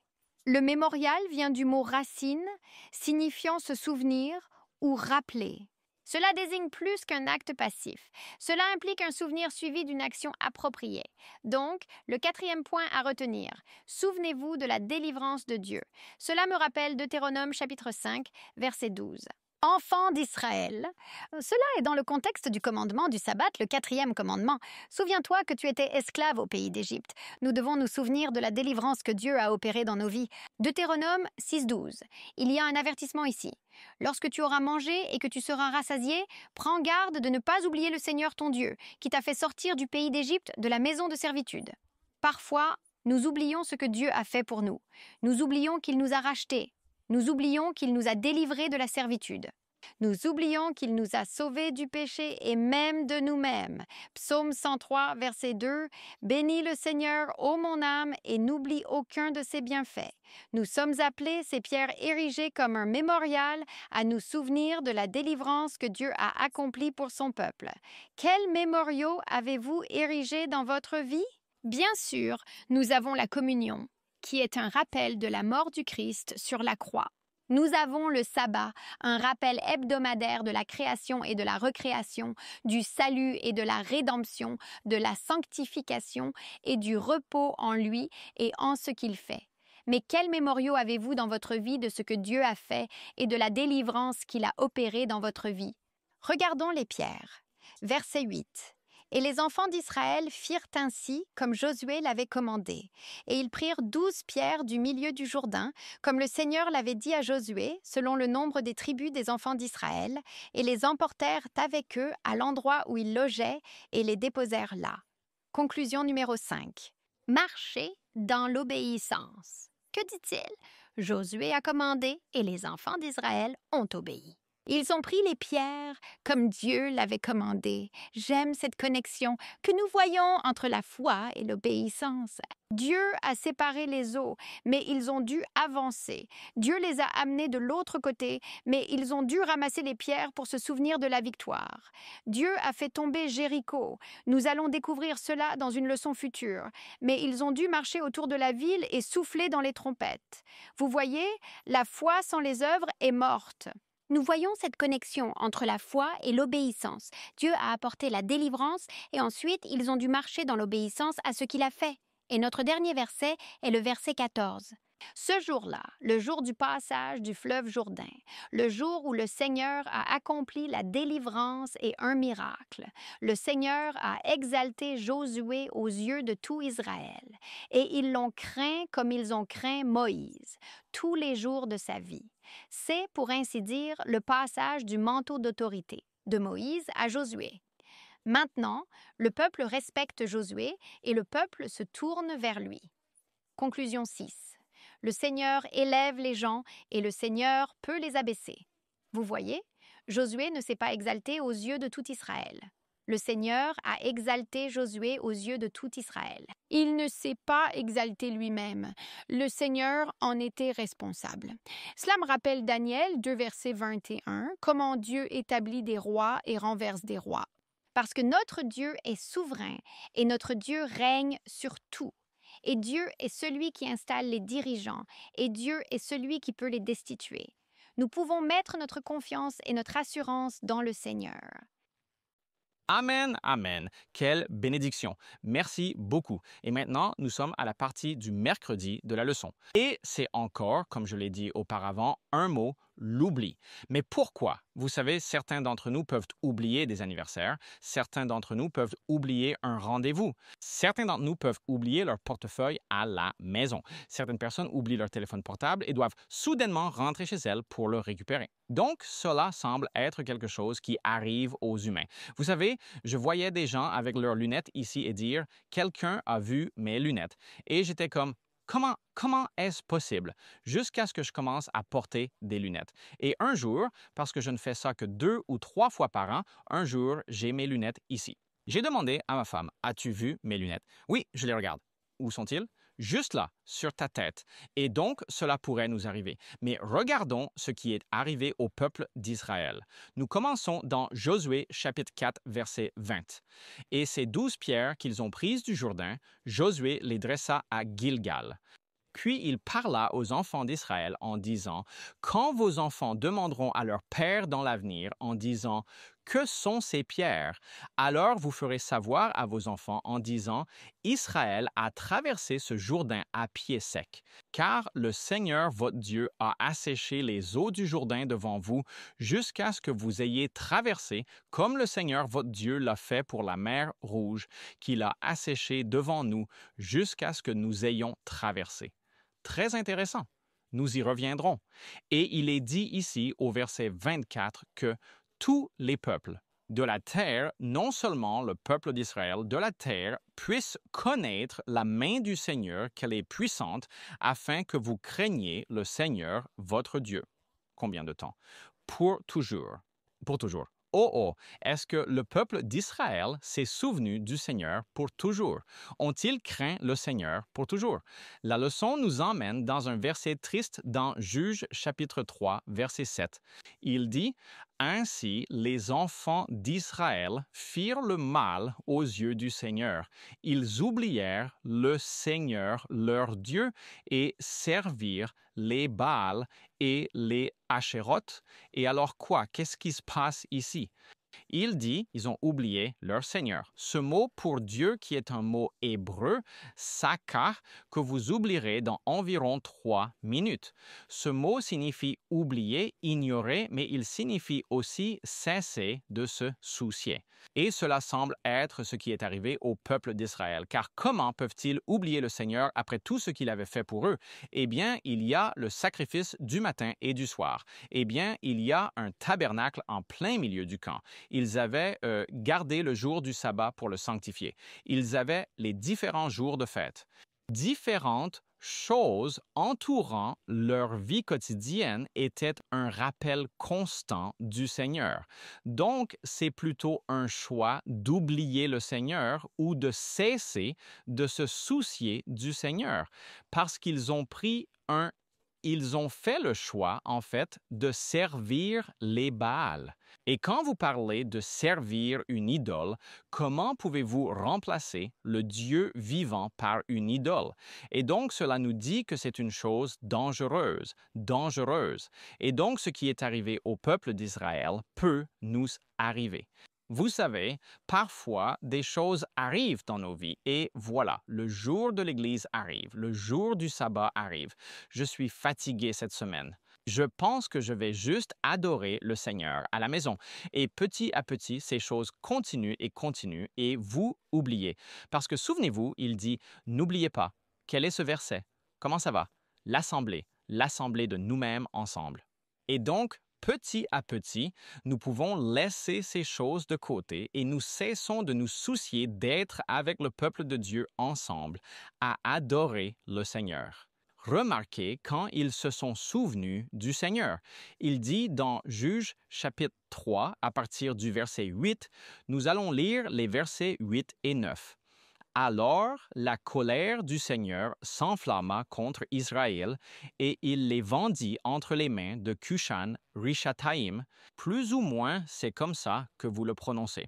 Le mémorial vient du mot racine, signifiant se souvenir ou rappeler. Cela désigne plus qu'un acte passif. Cela implique un souvenir suivi d'une action appropriée. Donc, le 4e point à retenir, souvenez-vous de la délivrance de Dieu. Cela me rappelle Deutéronome chapitre 5, verset 12. Enfants d'Israël. Cela est dans le contexte du commandement du sabbat, le 4e commandement. Souviens-toi que tu étais esclave au pays d'Égypte. Nous devons nous souvenir de la délivrance que Dieu a opérée dans nos vies. Deutéronome 6.12. Il y a un avertissement ici. Lorsque tu auras mangé et que tu seras rassasié, prends garde de ne pas oublier le Seigneur ton Dieu, qui t'a fait sortir du pays d'Égypte, de la maison de servitude. Parfois, nous oublions ce que Dieu a fait pour nous. Nous oublions qu'il nous a rachetés. Nous oublions qu'il nous a délivrés de la servitude. Nous oublions qu'il nous a sauvés du péché et même de nous-mêmes. Psaume 103, verset 2. « Bénis le Seigneur, ô mon âme, et n'oublie aucun de ses bienfaits. Nous sommes appelés, ces pierres érigées comme un mémorial, à nous souvenir de la délivrance que Dieu a accomplie pour son peuple. Quels mémoriaux avez-vous érigés dans votre vie? Bien sûr, nous avons la communion, qui est un rappel de la mort du Christ sur la croix. Nous avons le sabbat, un rappel hebdomadaire de la création et de la recréation, du salut et de la rédemption, de la sanctification et du repos en lui et en ce qu'il fait. Mais quels mémoriaux avez-vous dans votre vie de ce que Dieu a fait et de la délivrance qu'il a opérée dans votre vie? Regardons les pierres. Verset 8. Et les enfants d'Israël firent ainsi comme Josué l'avait commandé. Et ils prirent 12 pierres du milieu du Jourdain, comme le Seigneur l'avait dit à Josué, selon le nombre des tribus des enfants d'Israël, et les emportèrent avec eux à l'endroit où ils logeaient et les déposèrent là. Conclusion numéro 5. Marcher dans l'obéissance. Que dit-il? Josué a commandé et les enfants d'Israël ont obéi. Ils ont pris les pierres comme Dieu l'avait commandé. J'aime cette connexion que nous voyons entre la foi et l'obéissance. Dieu a séparé les eaux, mais ils ont dû avancer. Dieu les a amenés de l'autre côté, mais ils ont dû ramasser les pierres pour se souvenir de la victoire. Dieu a fait tomber Jéricho. Nous allons découvrir cela dans une leçon future. Mais ils ont dû marcher autour de la ville et souffler dans les trompettes. Vous voyez, la foi sans les œuvres est morte. Nous voyons cette connexion entre la foi et l'obéissance. Dieu a apporté la délivrance et ensuite ils ont dû marcher dans l'obéissance à ce qu'il a fait. Et notre dernier verset est le verset 14. Ce jour-là, le jour du passage du fleuve Jourdain, le jour où le Seigneur a accompli la délivrance et un miracle, le Seigneur a exalté Josué aux yeux de tout Israël, et ils l'ont craint comme ils ont craint Moïse, tous les jours de sa vie. C'est, pour ainsi dire, le passage du manteau d'autorité, de Moïse à Josué. Maintenant, le peuple respecte Josué et le peuple se tourne vers lui. Conclusion 6. Le Seigneur élève les gens et le Seigneur peut les abaisser. Vous voyez, Josué ne s'est pas exalté aux yeux de tout Israël. Le Seigneur a exalté Josué aux yeux de tout Israël. Il ne s'est pas exalté lui-même. Le Seigneur en était responsable. Cela me rappelle Daniel 2, verset 21, comment Dieu établit des rois et renverse des rois. Parce que notre Dieu est souverain et notre Dieu règne sur tout. Et Dieu est celui qui installe les dirigeants, et Dieu est celui qui peut les destituer. Nous pouvons mettre notre confiance et notre assurance dans le Seigneur. Amen, amen. Quelle bénédiction. Merci beaucoup. Et maintenant, nous sommes à la partie du mercredi de la leçon. Et c'est encore, comme je l'ai dit auparavant, un mot, l'oubli. Mais pourquoi? Vous savez, certains d'entre nous peuvent oublier des anniversaires, certains d'entre nous peuvent oublier un rendez-vous, certains d'entre nous peuvent oublier leur portefeuille à la maison. Certaines personnes oublient leur téléphone portable et doivent soudainement rentrer chez elles pour le récupérer. Donc, cela semble être quelque chose qui arrive aux humains. Vous savez, je voyais des gens avec leurs lunettes ici et dire « Quelqu'un a vu mes lunettes ». Et j'étais comme Comment est-ce possible? Jusqu'à ce que je commence à porter des lunettes. Et un jour, parce que je ne fais ça que 2 ou 3 fois par an, un jour, j'ai mes lunettes ici. J'ai demandé à ma femme, as-tu vu mes lunettes? Oui, je les regarde. Où sont-ils? Juste là, sur ta tête. Et donc, cela pourrait nous arriver. Mais regardons ce qui est arrivé au peuple d'Israël. Nous commençons dans Josué chapitre 4, verset 20. Et ces 12 pierres qu'ils ont prises du Jourdain, Josué les dressa à Gilgal. Puis il parla aux enfants d'Israël en disant, « Quand vos enfants demanderont à leur père dans l'avenir en disant, « Que sont ces pierres? » Alors vous ferez savoir à vos enfants en disant, « Israël a traversé ce Jourdain à pied sec, car le Seigneur votre Dieu a asséché les eaux du Jourdain devant vous jusqu'à ce que vous ayez traversé, comme le Seigneur votre Dieu l'a fait pour la mer Rouge, qu'il a asséché devant nous jusqu'à ce que nous ayons traversé. » Très intéressant. Nous y reviendrons. Et il est dit ici au verset 24 que tous les peuples de la terre, non seulement le peuple d'Israël, de la terre, puissent connaître la main du Seigneur, qu'elle est puissante, afin que vous craigniez le Seigneur, votre Dieu. Combien de temps? Pour toujours. Pour toujours. Oh, est-ce que le peuple d'Israël s'est souvenu du Seigneur pour toujours? Ont-ils craint le Seigneur pour toujours? La leçon nous emmène dans un verset triste dans Juges chapitre 3, verset 7. Il dit, Ainsi, les enfants d'Israël firent le mal aux yeux du Seigneur. Ils oublièrent le Seigneur leur Dieu et servirent les Baals et les Ashéroth. Et alors quoi? Qu'est-ce qui se passe ici? Il dit, ils ont oublié leur Seigneur. Ce mot pour Dieu qui est un mot hébreu, sakar, que vous oublierez dans environ 3 minutes. Ce mot signifie oublier, ignorer, mais il signifie aussi cesser de se soucier. Et cela semble être ce qui est arrivé au peuple d'Israël. Car comment peuvent-ils oublier le Seigneur après tout ce qu'il avait fait pour eux? Eh bien, il y a le sacrifice du matin et du soir. Eh bien, il y a un tabernacle en plein milieu du camp. Ils avaient gardé le jour du sabbat pour le sanctifier. Ils avaient les différents jours de fête. Différentes choses entourant leur vie quotidienne étaient un rappel constant du Seigneur. Donc, c'est plutôt un choix d'oublier le Seigneur ou de cesser de se soucier du Seigneur parce qu'ils ont fait le choix, en fait, de servir les Baals. Et quand vous parlez de servir une idole, comment pouvez-vous remplacer le Dieu vivant par une idole? Et donc, cela nous dit que c'est une chose dangereuse, dangereuse. Et donc, ce qui est arrivé au peuple d'Israël peut nous arriver. Vous savez, parfois, des choses arrivent dans nos vies et voilà, le jour de l'Église arrive, le jour du sabbat arrive. Je suis fatigué cette semaine. Je pense que je vais juste adorer le Seigneur à la maison. Et petit à petit, ces choses continuent et vous oubliez. Parce que souvenez-vous, il dit, n'oubliez pas. Quel est ce verset? Comment ça va? L'assemblée de nous-mêmes ensemble. Et donc, petit à petit, nous pouvons laisser ces choses de côté et nous cessons de nous soucier d'être avec le peuple de Dieu ensemble, à adorer le Seigneur. Remarquez quand ils se sont souvenus du Seigneur. Il dit dans Juges chapitre 3, à partir du verset 8, nous allons lire les versets 8 et 9. Alors la colère du Seigneur s'enflamma contre Israël et il les vendit entre les mains de Cushan-Rishathaïm. Plus ou moins, c'est comme ça que vous le prononcez.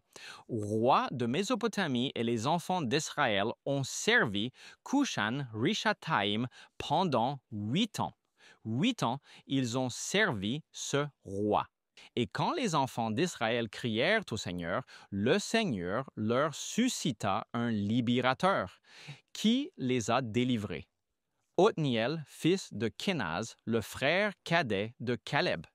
Roi de Mésopotamie et les enfants d'Israël ont servi Cushan-Rishathaïm pendant 8 ans. 8 ans, ils ont servi ce roi. Et quand les enfants d'Israël crièrent au Seigneur, le Seigneur leur suscita un libérateur qui les a délivrés. Othniel, fils de Kenaz, le frère cadet de Caleb.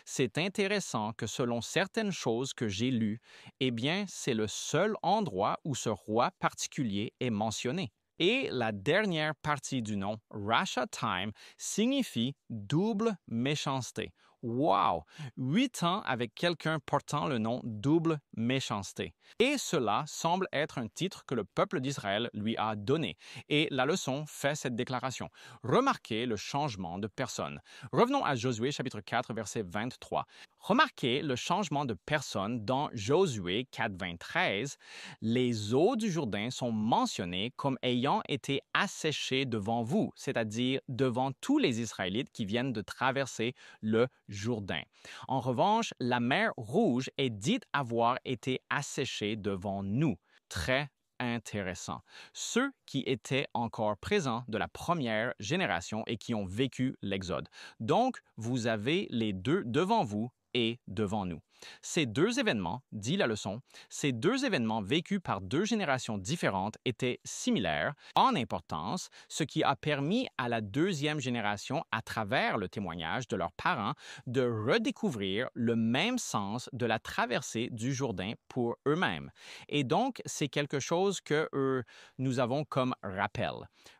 C'est intéressant que selon certaines choses que j'ai lues, eh bien, c'est le seul endroit où ce roi particulier est mentionné. Et la dernière partie du nom, Rashathaim, signifie double méchanceté. Wow! 8 ans avec quelqu'un portant le nom double méchanceté. Et cela semble être un titre que le peuple d'Israël lui a donné. Et la leçon fait cette déclaration. Remarquez le changement de personne. Revenons à Josué chapitre 4, verset 23. Remarquez le changement de personne dans Josué 4, 23. Les eaux du Jourdain sont mentionnées comme ayant été asséchées devant vous, c'est-à-dire devant tous les Israélites qui viennent de traverser le Jourdain. En revanche, la mer Rouge est dite avoir été asséchée devant nous. Très intéressant. Ceux qui étaient encore présents de la première génération et qui ont vécu l'Exode. Donc, vous avez les deux devant vous et devant nous. Ces deux événements, dit la leçon, ces deux événements vécus par deux générations différentes étaient similaires en importance, ce qui a permis à la deuxième génération, à travers le témoignage de leurs parents, de redécouvrir le même sens de la traversée du Jourdain pour eux-mêmes. Et donc, c'est quelque chose que nous avons comme rappel.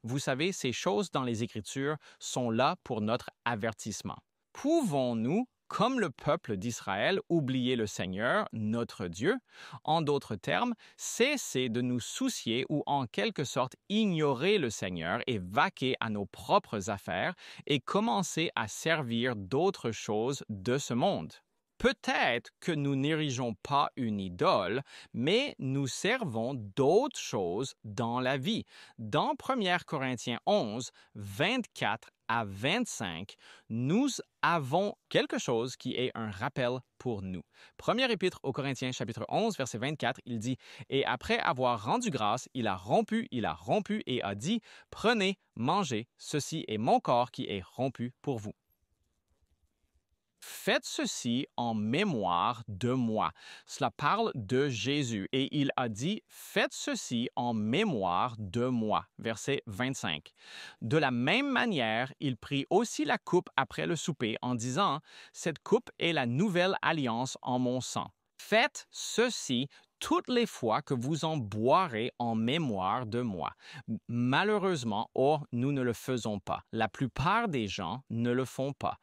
Vous savez, ces choses dans les Écritures sont là pour notre avertissement. Pouvons-nous, comme le peuple d'Israël, oublier le Seigneur, notre Dieu? En d'autres termes, cesser de nous soucier ou en quelque sorte ignorer le Seigneur et vaquer à nos propres affaires et commencer à servir d'autres choses de ce monde. Peut-être que nous n'érigeons pas une idole, mais nous servons d'autres choses dans la vie. Dans 1 Corinthiens 11, 24 à 25, nous avons quelque chose qui est un rappel pour nous. Première épître aux Corinthiens, chapitre 11, verset 24, il dit « Et après avoir rendu grâce, il a rompu et a dit « Prenez, mangez, ceci est mon corps qui est rompu pour vous. » Faites ceci en mémoire de moi. Cela parle de Jésus et il a dit « Faites ceci en mémoire de moi ». Verset 25. De la même manière, il prit aussi la coupe après le souper en disant « Cette coupe est la nouvelle alliance en mon sang. Faites ceci toutes les fois que vous en boirez en mémoire de moi. » Malheureusement, nous ne le faisons pas. La plupart des gens ne le font pas.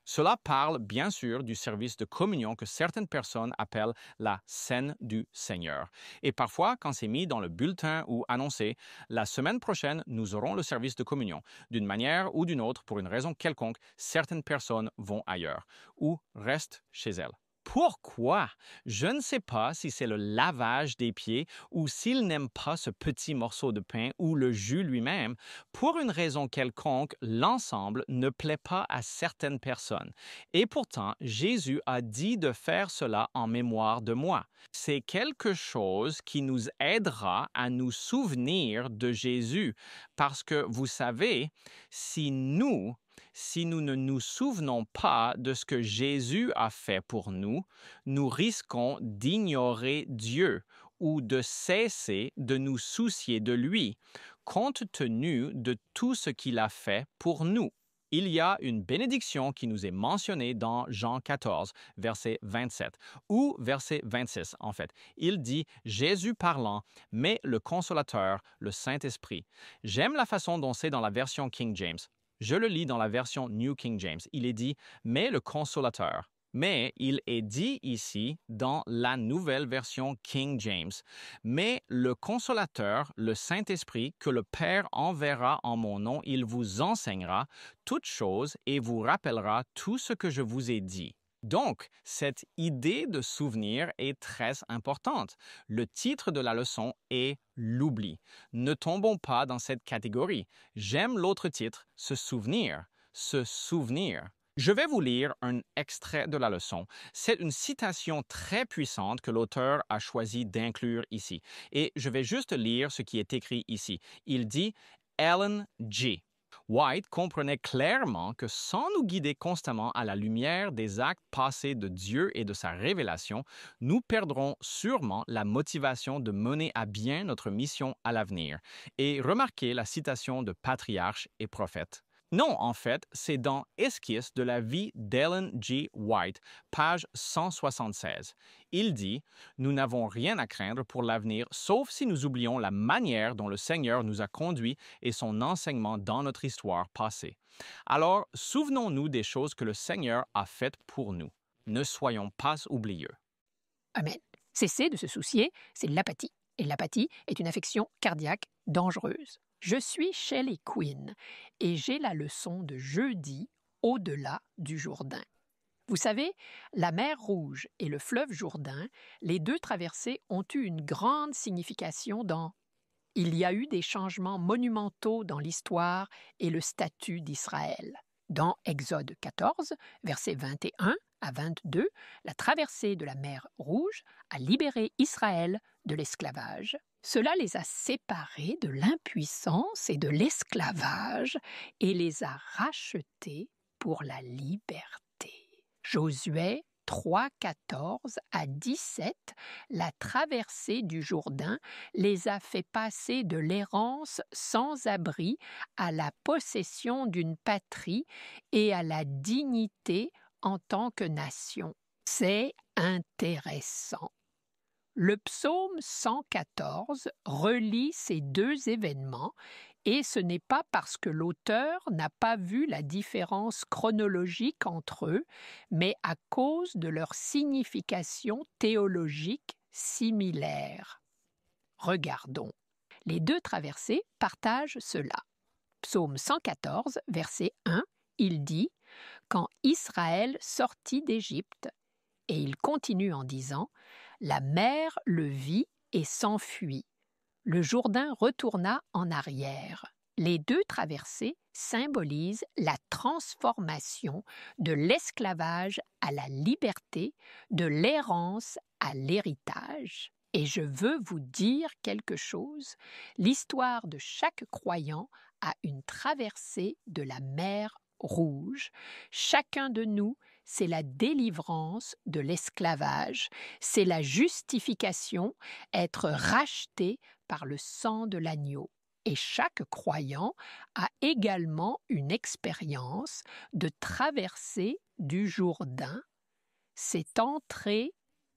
Cela parle bien sûr du service de communion que certaines personnes appellent la scène du Seigneur. Et parfois, quand c'est mis dans le bulletin ou annoncé, la semaine prochaine, nous aurons le service de communion. D'une manière ou d'une autre, pour une raison quelconque, certaines personnes vont ailleurs ou restent chez elles. Pourquoi? Je ne sais pas si c'est le lavage des pieds ou s'ils n'aiment pas ce petit morceau de pain ou le jus lui-même. Pour une raison quelconque, l'ensemble ne plaît pas à certaines personnes. Et pourtant, Jésus a dit de faire cela en mémoire de moi. C'est quelque chose qui nous aidera à nous souvenir de Jésus. Parce que, vous savez, si nous ne nous souvenons pas de ce que Jésus a fait pour nous, nous risquons d'ignorer Dieu ou de cesser de nous soucier de lui, compte tenu de tout ce qu'il a fait pour nous. Il y a une bénédiction qui nous est mentionnée dans Jean 14, verset 27, ou verset 26 en fait. Il dit « Jésus parlant, mais le Consolateur, le Saint-Esprit ». J'aime la façon dont c'est dans la version King James. Je le lis dans la version New King James. Il est dit « mais le Consolateur ». Mais il est dit ici dans la nouvelle version King James « mais le Consolateur, le Saint-Esprit, que le Père enverra en mon nom, il vous enseignera toutes choses et vous rappellera tout ce que je vous ai dit. » Donc, cette idée de souvenir est très importante. Le titre de la leçon est « L'oubli ». Ne tombons pas dans cette catégorie. J'aime l'autre titre, « Se souvenir ». Se souvenir. Je vais vous lire un extrait de la leçon. C'est une citation très puissante que l'auteur a choisi d'inclure ici. Et je vais juste lire ce qui est écrit ici. Il dit « Ellen G. White comprenait clairement que sans nous guider constamment à la lumière des actes passés de Dieu et de sa révélation, nous perdrons sûrement la motivation de mener à bien notre mission à l'avenir. » Et remarquez la citation de patriarches et prophètes. Non, en fait, c'est dans Esquisse de la vie d'Ellen G. White, page 176. Il dit « Nous n'avons rien à craindre pour l'avenir, sauf si nous oublions la manière dont le Seigneur nous a conduits et son enseignement dans notre histoire passée. Alors, souvenons-nous des choses que le Seigneur a faites pour nous. Ne soyons pas oublieux. » Amen. Cesser de se soucier, c'est l'apathie. Et l'apathie est une affection cardiaque dangereuse. Je suis Shelley Quinn et j'ai la leçon de jeudi au-delà du Jourdain. Vous savez, la mer Rouge et le fleuve Jourdain, les deux traversées ont eu une grande signification dans « Il y a eu des changements monumentaux dans l'histoire et le statut d'Israël ». Dans Exode 14, versets 21 à 22, la traversée de la mer Rouge a libéré Israël de l'esclavage. Cela les a séparés de l'impuissance et de l'esclavage et les a rachetés pour la liberté. Josué 3, 14 à 17, la traversée du Jourdain les a fait passer de l'errance sans abri à la possession d'une patrie et à la dignité en tant que nation. C'est intéressant. Le psaume 114 relie ces deux événements et ce n'est pas parce que l'auteur n'a pas vu la différence chronologique entre eux, mais à cause de leur signification théologique similaire. Regardons. Les deux traversées partagent cela. Psaume 114, verset 1, il dit « Quand Israël sortit d'Égypte », et il continue en disant « La mer le vit et s'enfuit. Le Jourdain retourna en arrière. » Les deux traversées symbolisent la transformation de l'esclavage à la liberté, de l'errance à l'héritage. Et je veux vous dire quelque chose, l'histoire de chaque croyant a une traversée de la mer Rouge. Chacun de nous, c'est la délivrance de l'esclavage, c'est la justification, être racheté par le sang de l'agneau. Et chaque croyant a également une expérience de traversée du Jourdain. C'est entrer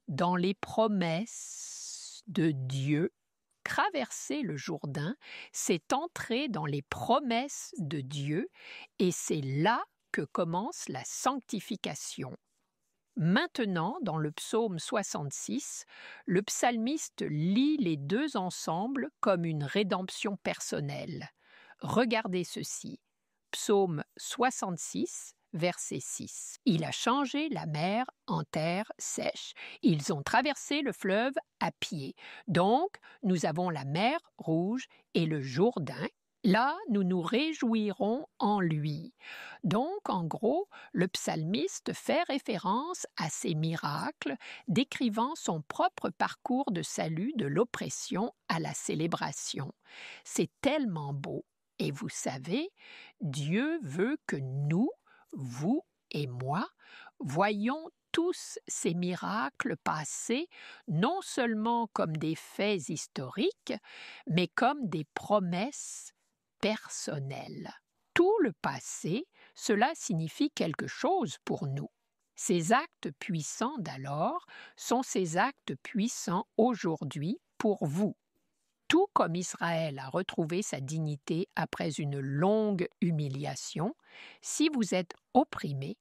dans les promesses de Dieu. Traverser le Jourdain, c'est entrer dans les promesses de Dieu et c'est là que commence la sanctification. Maintenant, dans le psaume 66, le psalmiste lit les deux ensemble comme une rédemption personnelle. Regardez ceci, psaume 66, verset 6. Il a changé la mer en terre sèche. Ils ont traversé le fleuve à pied. Donc, nous avons la mer Rouge et le Jourdain. Là, nous nous réjouirons en lui. Donc, en gros, le psalmiste fait référence à ces miracles, décrivant son propre parcours de salut de l'oppression à la célébration. C'est tellement beau. Et vous savez, Dieu veut que nous, vous et moi, voyons tous ces miracles passés, non seulement comme des faits historiques, mais comme des promesses personnelles. Tout le passé, cela signifie quelque chose pour nous. Ces actes puissants d'alors sont ces actes puissants aujourd'hui pour vous. Tout comme Israël a retrouvé sa dignité après une longue humiliation, si vous êtes opprimé,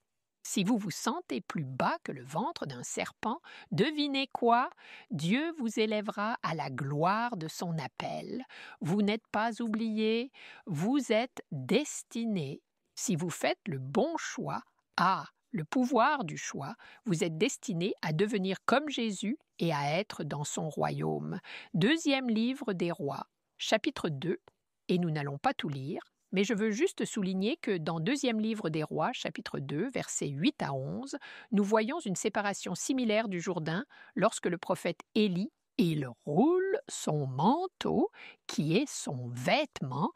si vous vous sentez plus bas que le ventre d'un serpent, devinez quoi? Dieu vous élèvera à la gloire de son appel. Vous n'êtes pas oublié, vous êtes destiné. Si vous faites le bon choix, le pouvoir du choix, vous êtes destiné à devenir comme Jésus et à être dans son royaume. Deuxième livre des rois, chapitre 2, et nous n'allons pas tout lire, mais je veux juste souligner que dans deuxième livre des rois, chapitre 2, versets 8 à 11, nous voyons une séparation similaire du Jourdain lorsque le prophète Élie, il roule son manteau, qui est son vêtement,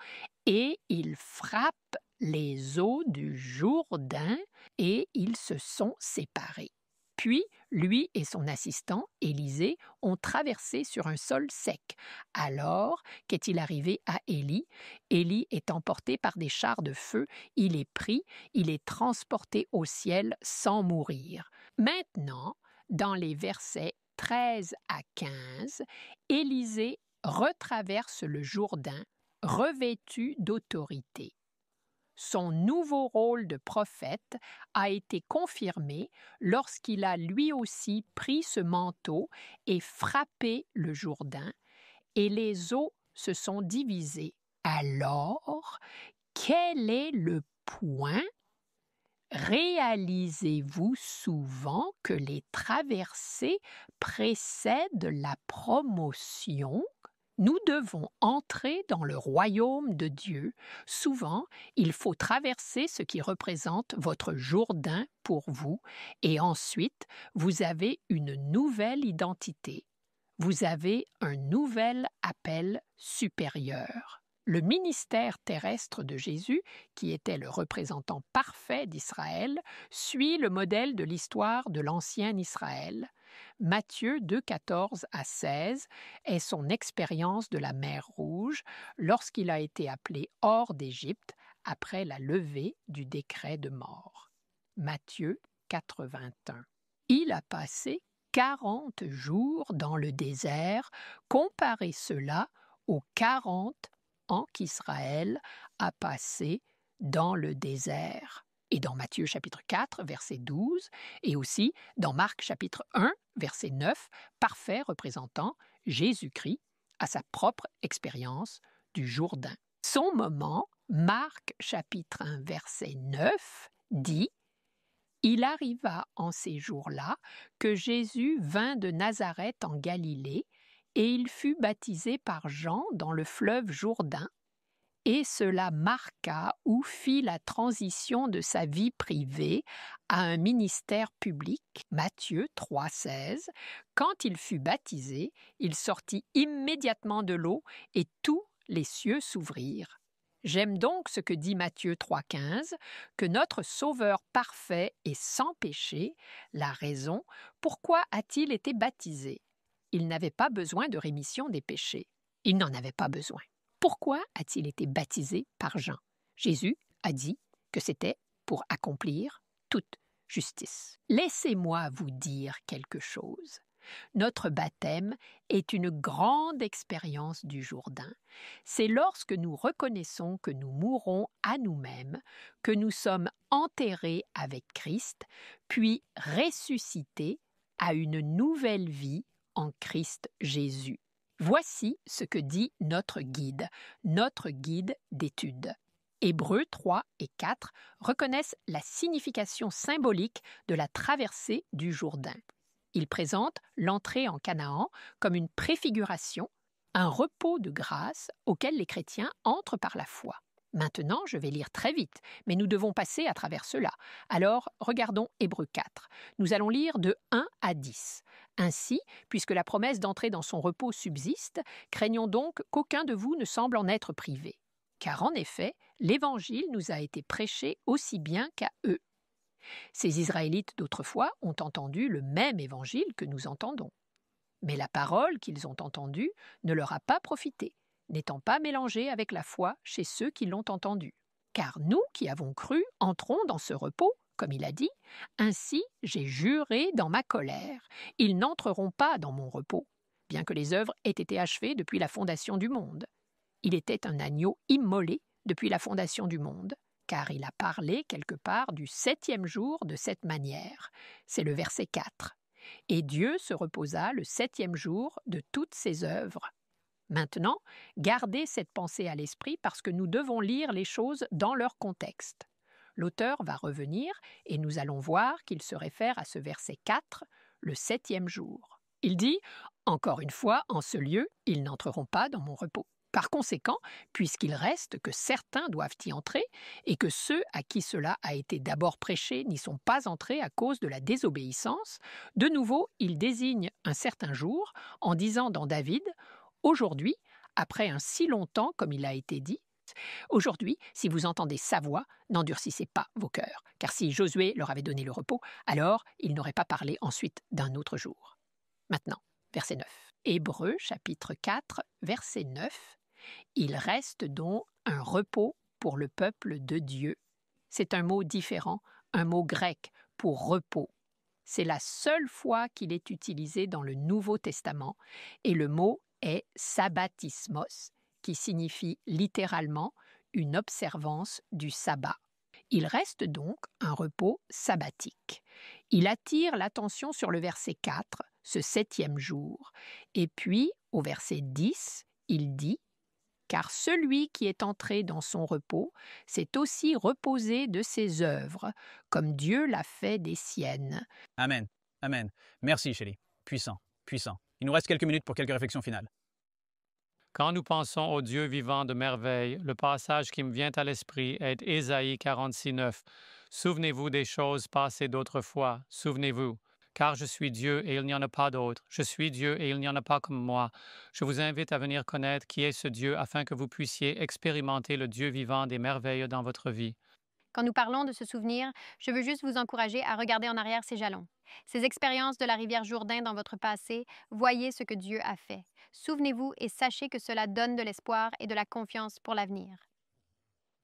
et il frappe les eaux du Jourdain et ils se sont séparés. Puis, lui et son assistant, Élisée, ont traversé sur un sol sec. Alors, qu'est-il arrivé à Élie? Élie est emporté par des chars de feu, il est pris, il est transporté au ciel sans mourir. Maintenant, dans les versets 13 à 15, Élisée retraverse le Jourdain, revêtu d'autorité. Son nouveau rôle de prophète a été confirmé lorsqu'il a lui aussi pris ce manteau et frappé le Jourdain, et les eaux se sont divisées. Alors, quel est le point? Réalisez-vous souvent que les traversées précèdent la promotion? Nous devons entrer dans le royaume de Dieu. Souvent, il faut traverser ce qui représente votre Jourdain pour vous, et ensuite, vous avez une nouvelle identité. Vous avez un nouvel appel supérieur. Le ministère terrestre de Jésus, qui était le représentant parfait d'Israël, suit le modèle de l'histoire de l'ancien Israël. Matthieu 2, 14 à 16 est son expérience de la mer Rouge lorsqu'il a été appelé hors d'Égypte après la levée du décret de mort. Matthieu 4, 21. Il a passé 40 jours dans le désert, comparez cela aux 40 ans qu'Israël a passé dans le désert. Et dans Matthieu chapitre 4, verset 12, et aussi dans Marc chapitre 1, verset 9, parfait représentant Jésus-Christ à sa propre expérience du Jourdain. Son moment, Marc chapitre 1, verset 9, dit « Il arriva en ces jours-là que Jésus vint de Nazareth en Galilée, et il fut baptisé par Jean dans le fleuve Jourdain. et cela marqua ou fit la transition de sa vie privée à un ministère public. Matthieu 3,16. Quand il fut baptisé, il sortit immédiatement de l'eau et tous les cieux s'ouvrirent. J'aime donc ce que dit Matthieu 3,15, que notre Sauveur parfait et sans péché, la raison, pourquoi a-t-il été baptisé? Il n'avait pas besoin de rémission des péchés. Il n'en avait pas besoin. Pourquoi a-t-il été baptisé par Jean? Jésus a dit que c'était pour accomplir toute justice. Laissez-moi vous dire quelque chose. Notre baptême est une grande expérience du Jourdain. C'est lorsque nous reconnaissons que nous mourrons à nous-mêmes, que nous sommes enterrés avec Christ, puis ressuscités à une nouvelle vie en Christ Jésus. Voici ce que dit notre guide d'étude. Hébreux 3 et 4 reconnaissent la signification symbolique de la traversée du Jourdain. Ils présentent l'entrée en Canaan comme une préfiguration, un repos de grâce auquel les chrétiens entrent par la foi. Maintenant, je vais lire très vite, mais nous devons passer à travers cela. Alors, regardons Hébreux 4. Nous allons lire de 1 à 10. Ainsi, puisque la promesse d'entrer dans son repos subsiste, craignons donc qu'aucun de vous ne semble en être privé. Car en effet, l'Évangile nous a été prêché aussi bien qu'à eux. Ces Israélites d'autrefois ont entendu le même Évangile que nous entendons. Mais la parole qu'ils ont entendue ne leur a pas profité, n'étant pas mélangée avec la foi chez ceux qui l'ont entendue. Car nous qui avons cru entrons dans ce repos, comme il a dit, « Ainsi j'ai juré dans ma colère, ils n'entreront pas dans mon repos, bien que les œuvres aient été achevées depuis la fondation du monde. Il était un agneau immolé depuis la fondation du monde. » Car il a parlé quelque part du 7e jour de cette manière. C'est le verset 4. Et Dieu se reposa le 7e jour de toutes ses œuvres. Maintenant, gardez cette pensée à l'esprit parce que nous devons lire les choses dans leur contexte. L'auteur va revenir et nous allons voir qu'il se réfère à ce verset 4, le 7e jour. Il dit « Encore une fois, en ce lieu, ils n'entreront pas dans mon repos. » Par conséquent, puisqu'il reste que certains doivent y entrer et que ceux à qui cela a été d'abord prêché n'y sont pas entrés à cause de la désobéissance, de nouveau, il désigne un certain jour en disant dans David « Aujourd'hui, après un si long temps comme il a été dit, aujourd'hui, si vous entendez sa voix, n'endurcissez pas vos cœurs, car si Josué leur avait donné le repos, alors il n'aurait pas parlé ensuite d'un autre jour. » Maintenant, verset 9. Hébreux chapitre 4, verset 9. Il reste donc un repos pour le peuple de Dieu. C'est un mot différent, un mot grec pour repos. C'est la seule fois qu'il est utilisé dans le Nouveau Testament et le mot est sabbatismos, qui signifie littéralement une observance du sabbat. Il reste donc un repos sabbatique. Il attire l'attention sur le verset 4, ce 7e jour. Et puis, au verset 10, il dit « Car celui qui est entré dans son repos s'est aussi reposé de ses œuvres, comme Dieu l'a fait des siennes. » Amen. Amen. Merci, Shelley. Puissant, puissant. Il nous reste quelques minutes pour quelques réflexions finales. Quand nous pensons au Dieu vivant de merveille, le passage qui me vient à l'esprit est Ésaïe 46:9. Souvenez-vous des choses passées d'autrefois, souvenez-vous. Car je suis Dieu et il n'y en a pas d'autre. Je suis Dieu et il n'y en a pas comme moi. Je vous invite à venir connaître qui est ce Dieu afin que vous puissiez expérimenter le Dieu vivant des merveilles dans votre vie. Quand nous parlons de ce souvenir, je veux juste vous encourager à regarder en arrière ces jalons. Ces expériences de la rivière Jourdain dans votre passé, voyez ce que Dieu a fait. Souvenez-vous et sachez que cela donne de l'espoir et de la confiance pour l'avenir.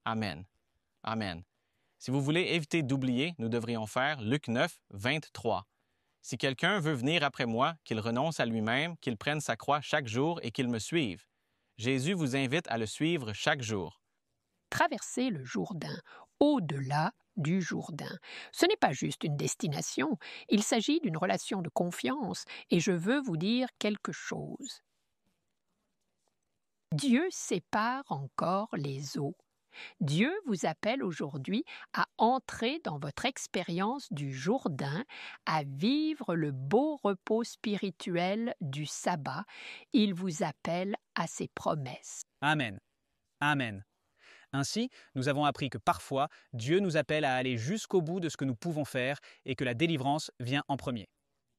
Amen. Amen. Si vous voulez éviter d'oublier, nous devrions faire Luc 9, 23. Si quelqu'un veut venir après moi, qu'il renonce à lui-même, qu'il prenne sa croix chaque jour et qu'il me suive. Jésus vous invite à le suivre chaque jour. Traverser le Jourdain, au-delà du Jourdain. Ce n'est pas juste une destination, il s'agit d'une relation de confiance et je veux vous dire quelque chose. Dieu sépare encore les eaux. Dieu vous appelle aujourd'hui à entrer dans votre expérience du Jourdain, à vivre le beau repos spirituel du sabbat. Il vous appelle à ses promesses. Amen. Amen. Ainsi, nous avons appris que parfois, Dieu nous appelle à aller jusqu'au bout de ce que nous pouvons faire et que la délivrance vient en premier.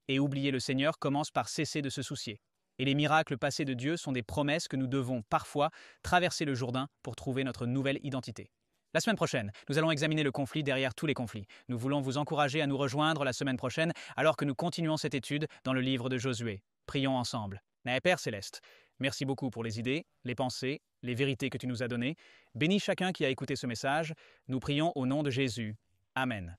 Et oublier le Seigneur commence par cesser de se soucier. Et les miracles passés de Dieu sont des promesses que nous devons parfois traverser le Jourdain pour trouver notre nouvelle identité. La semaine prochaine, nous allons examiner le conflit derrière tous les conflits. Nous voulons vous encourager à nous rejoindre la semaine prochaine alors que nous continuons cette étude dans le livre de Josué. Prions ensemble. Père Céleste, merci beaucoup pour les idées, les pensées, les vérités que tu nous as données. Bénis chacun qui a écouté ce message. Nous prions au nom de Jésus. Amen.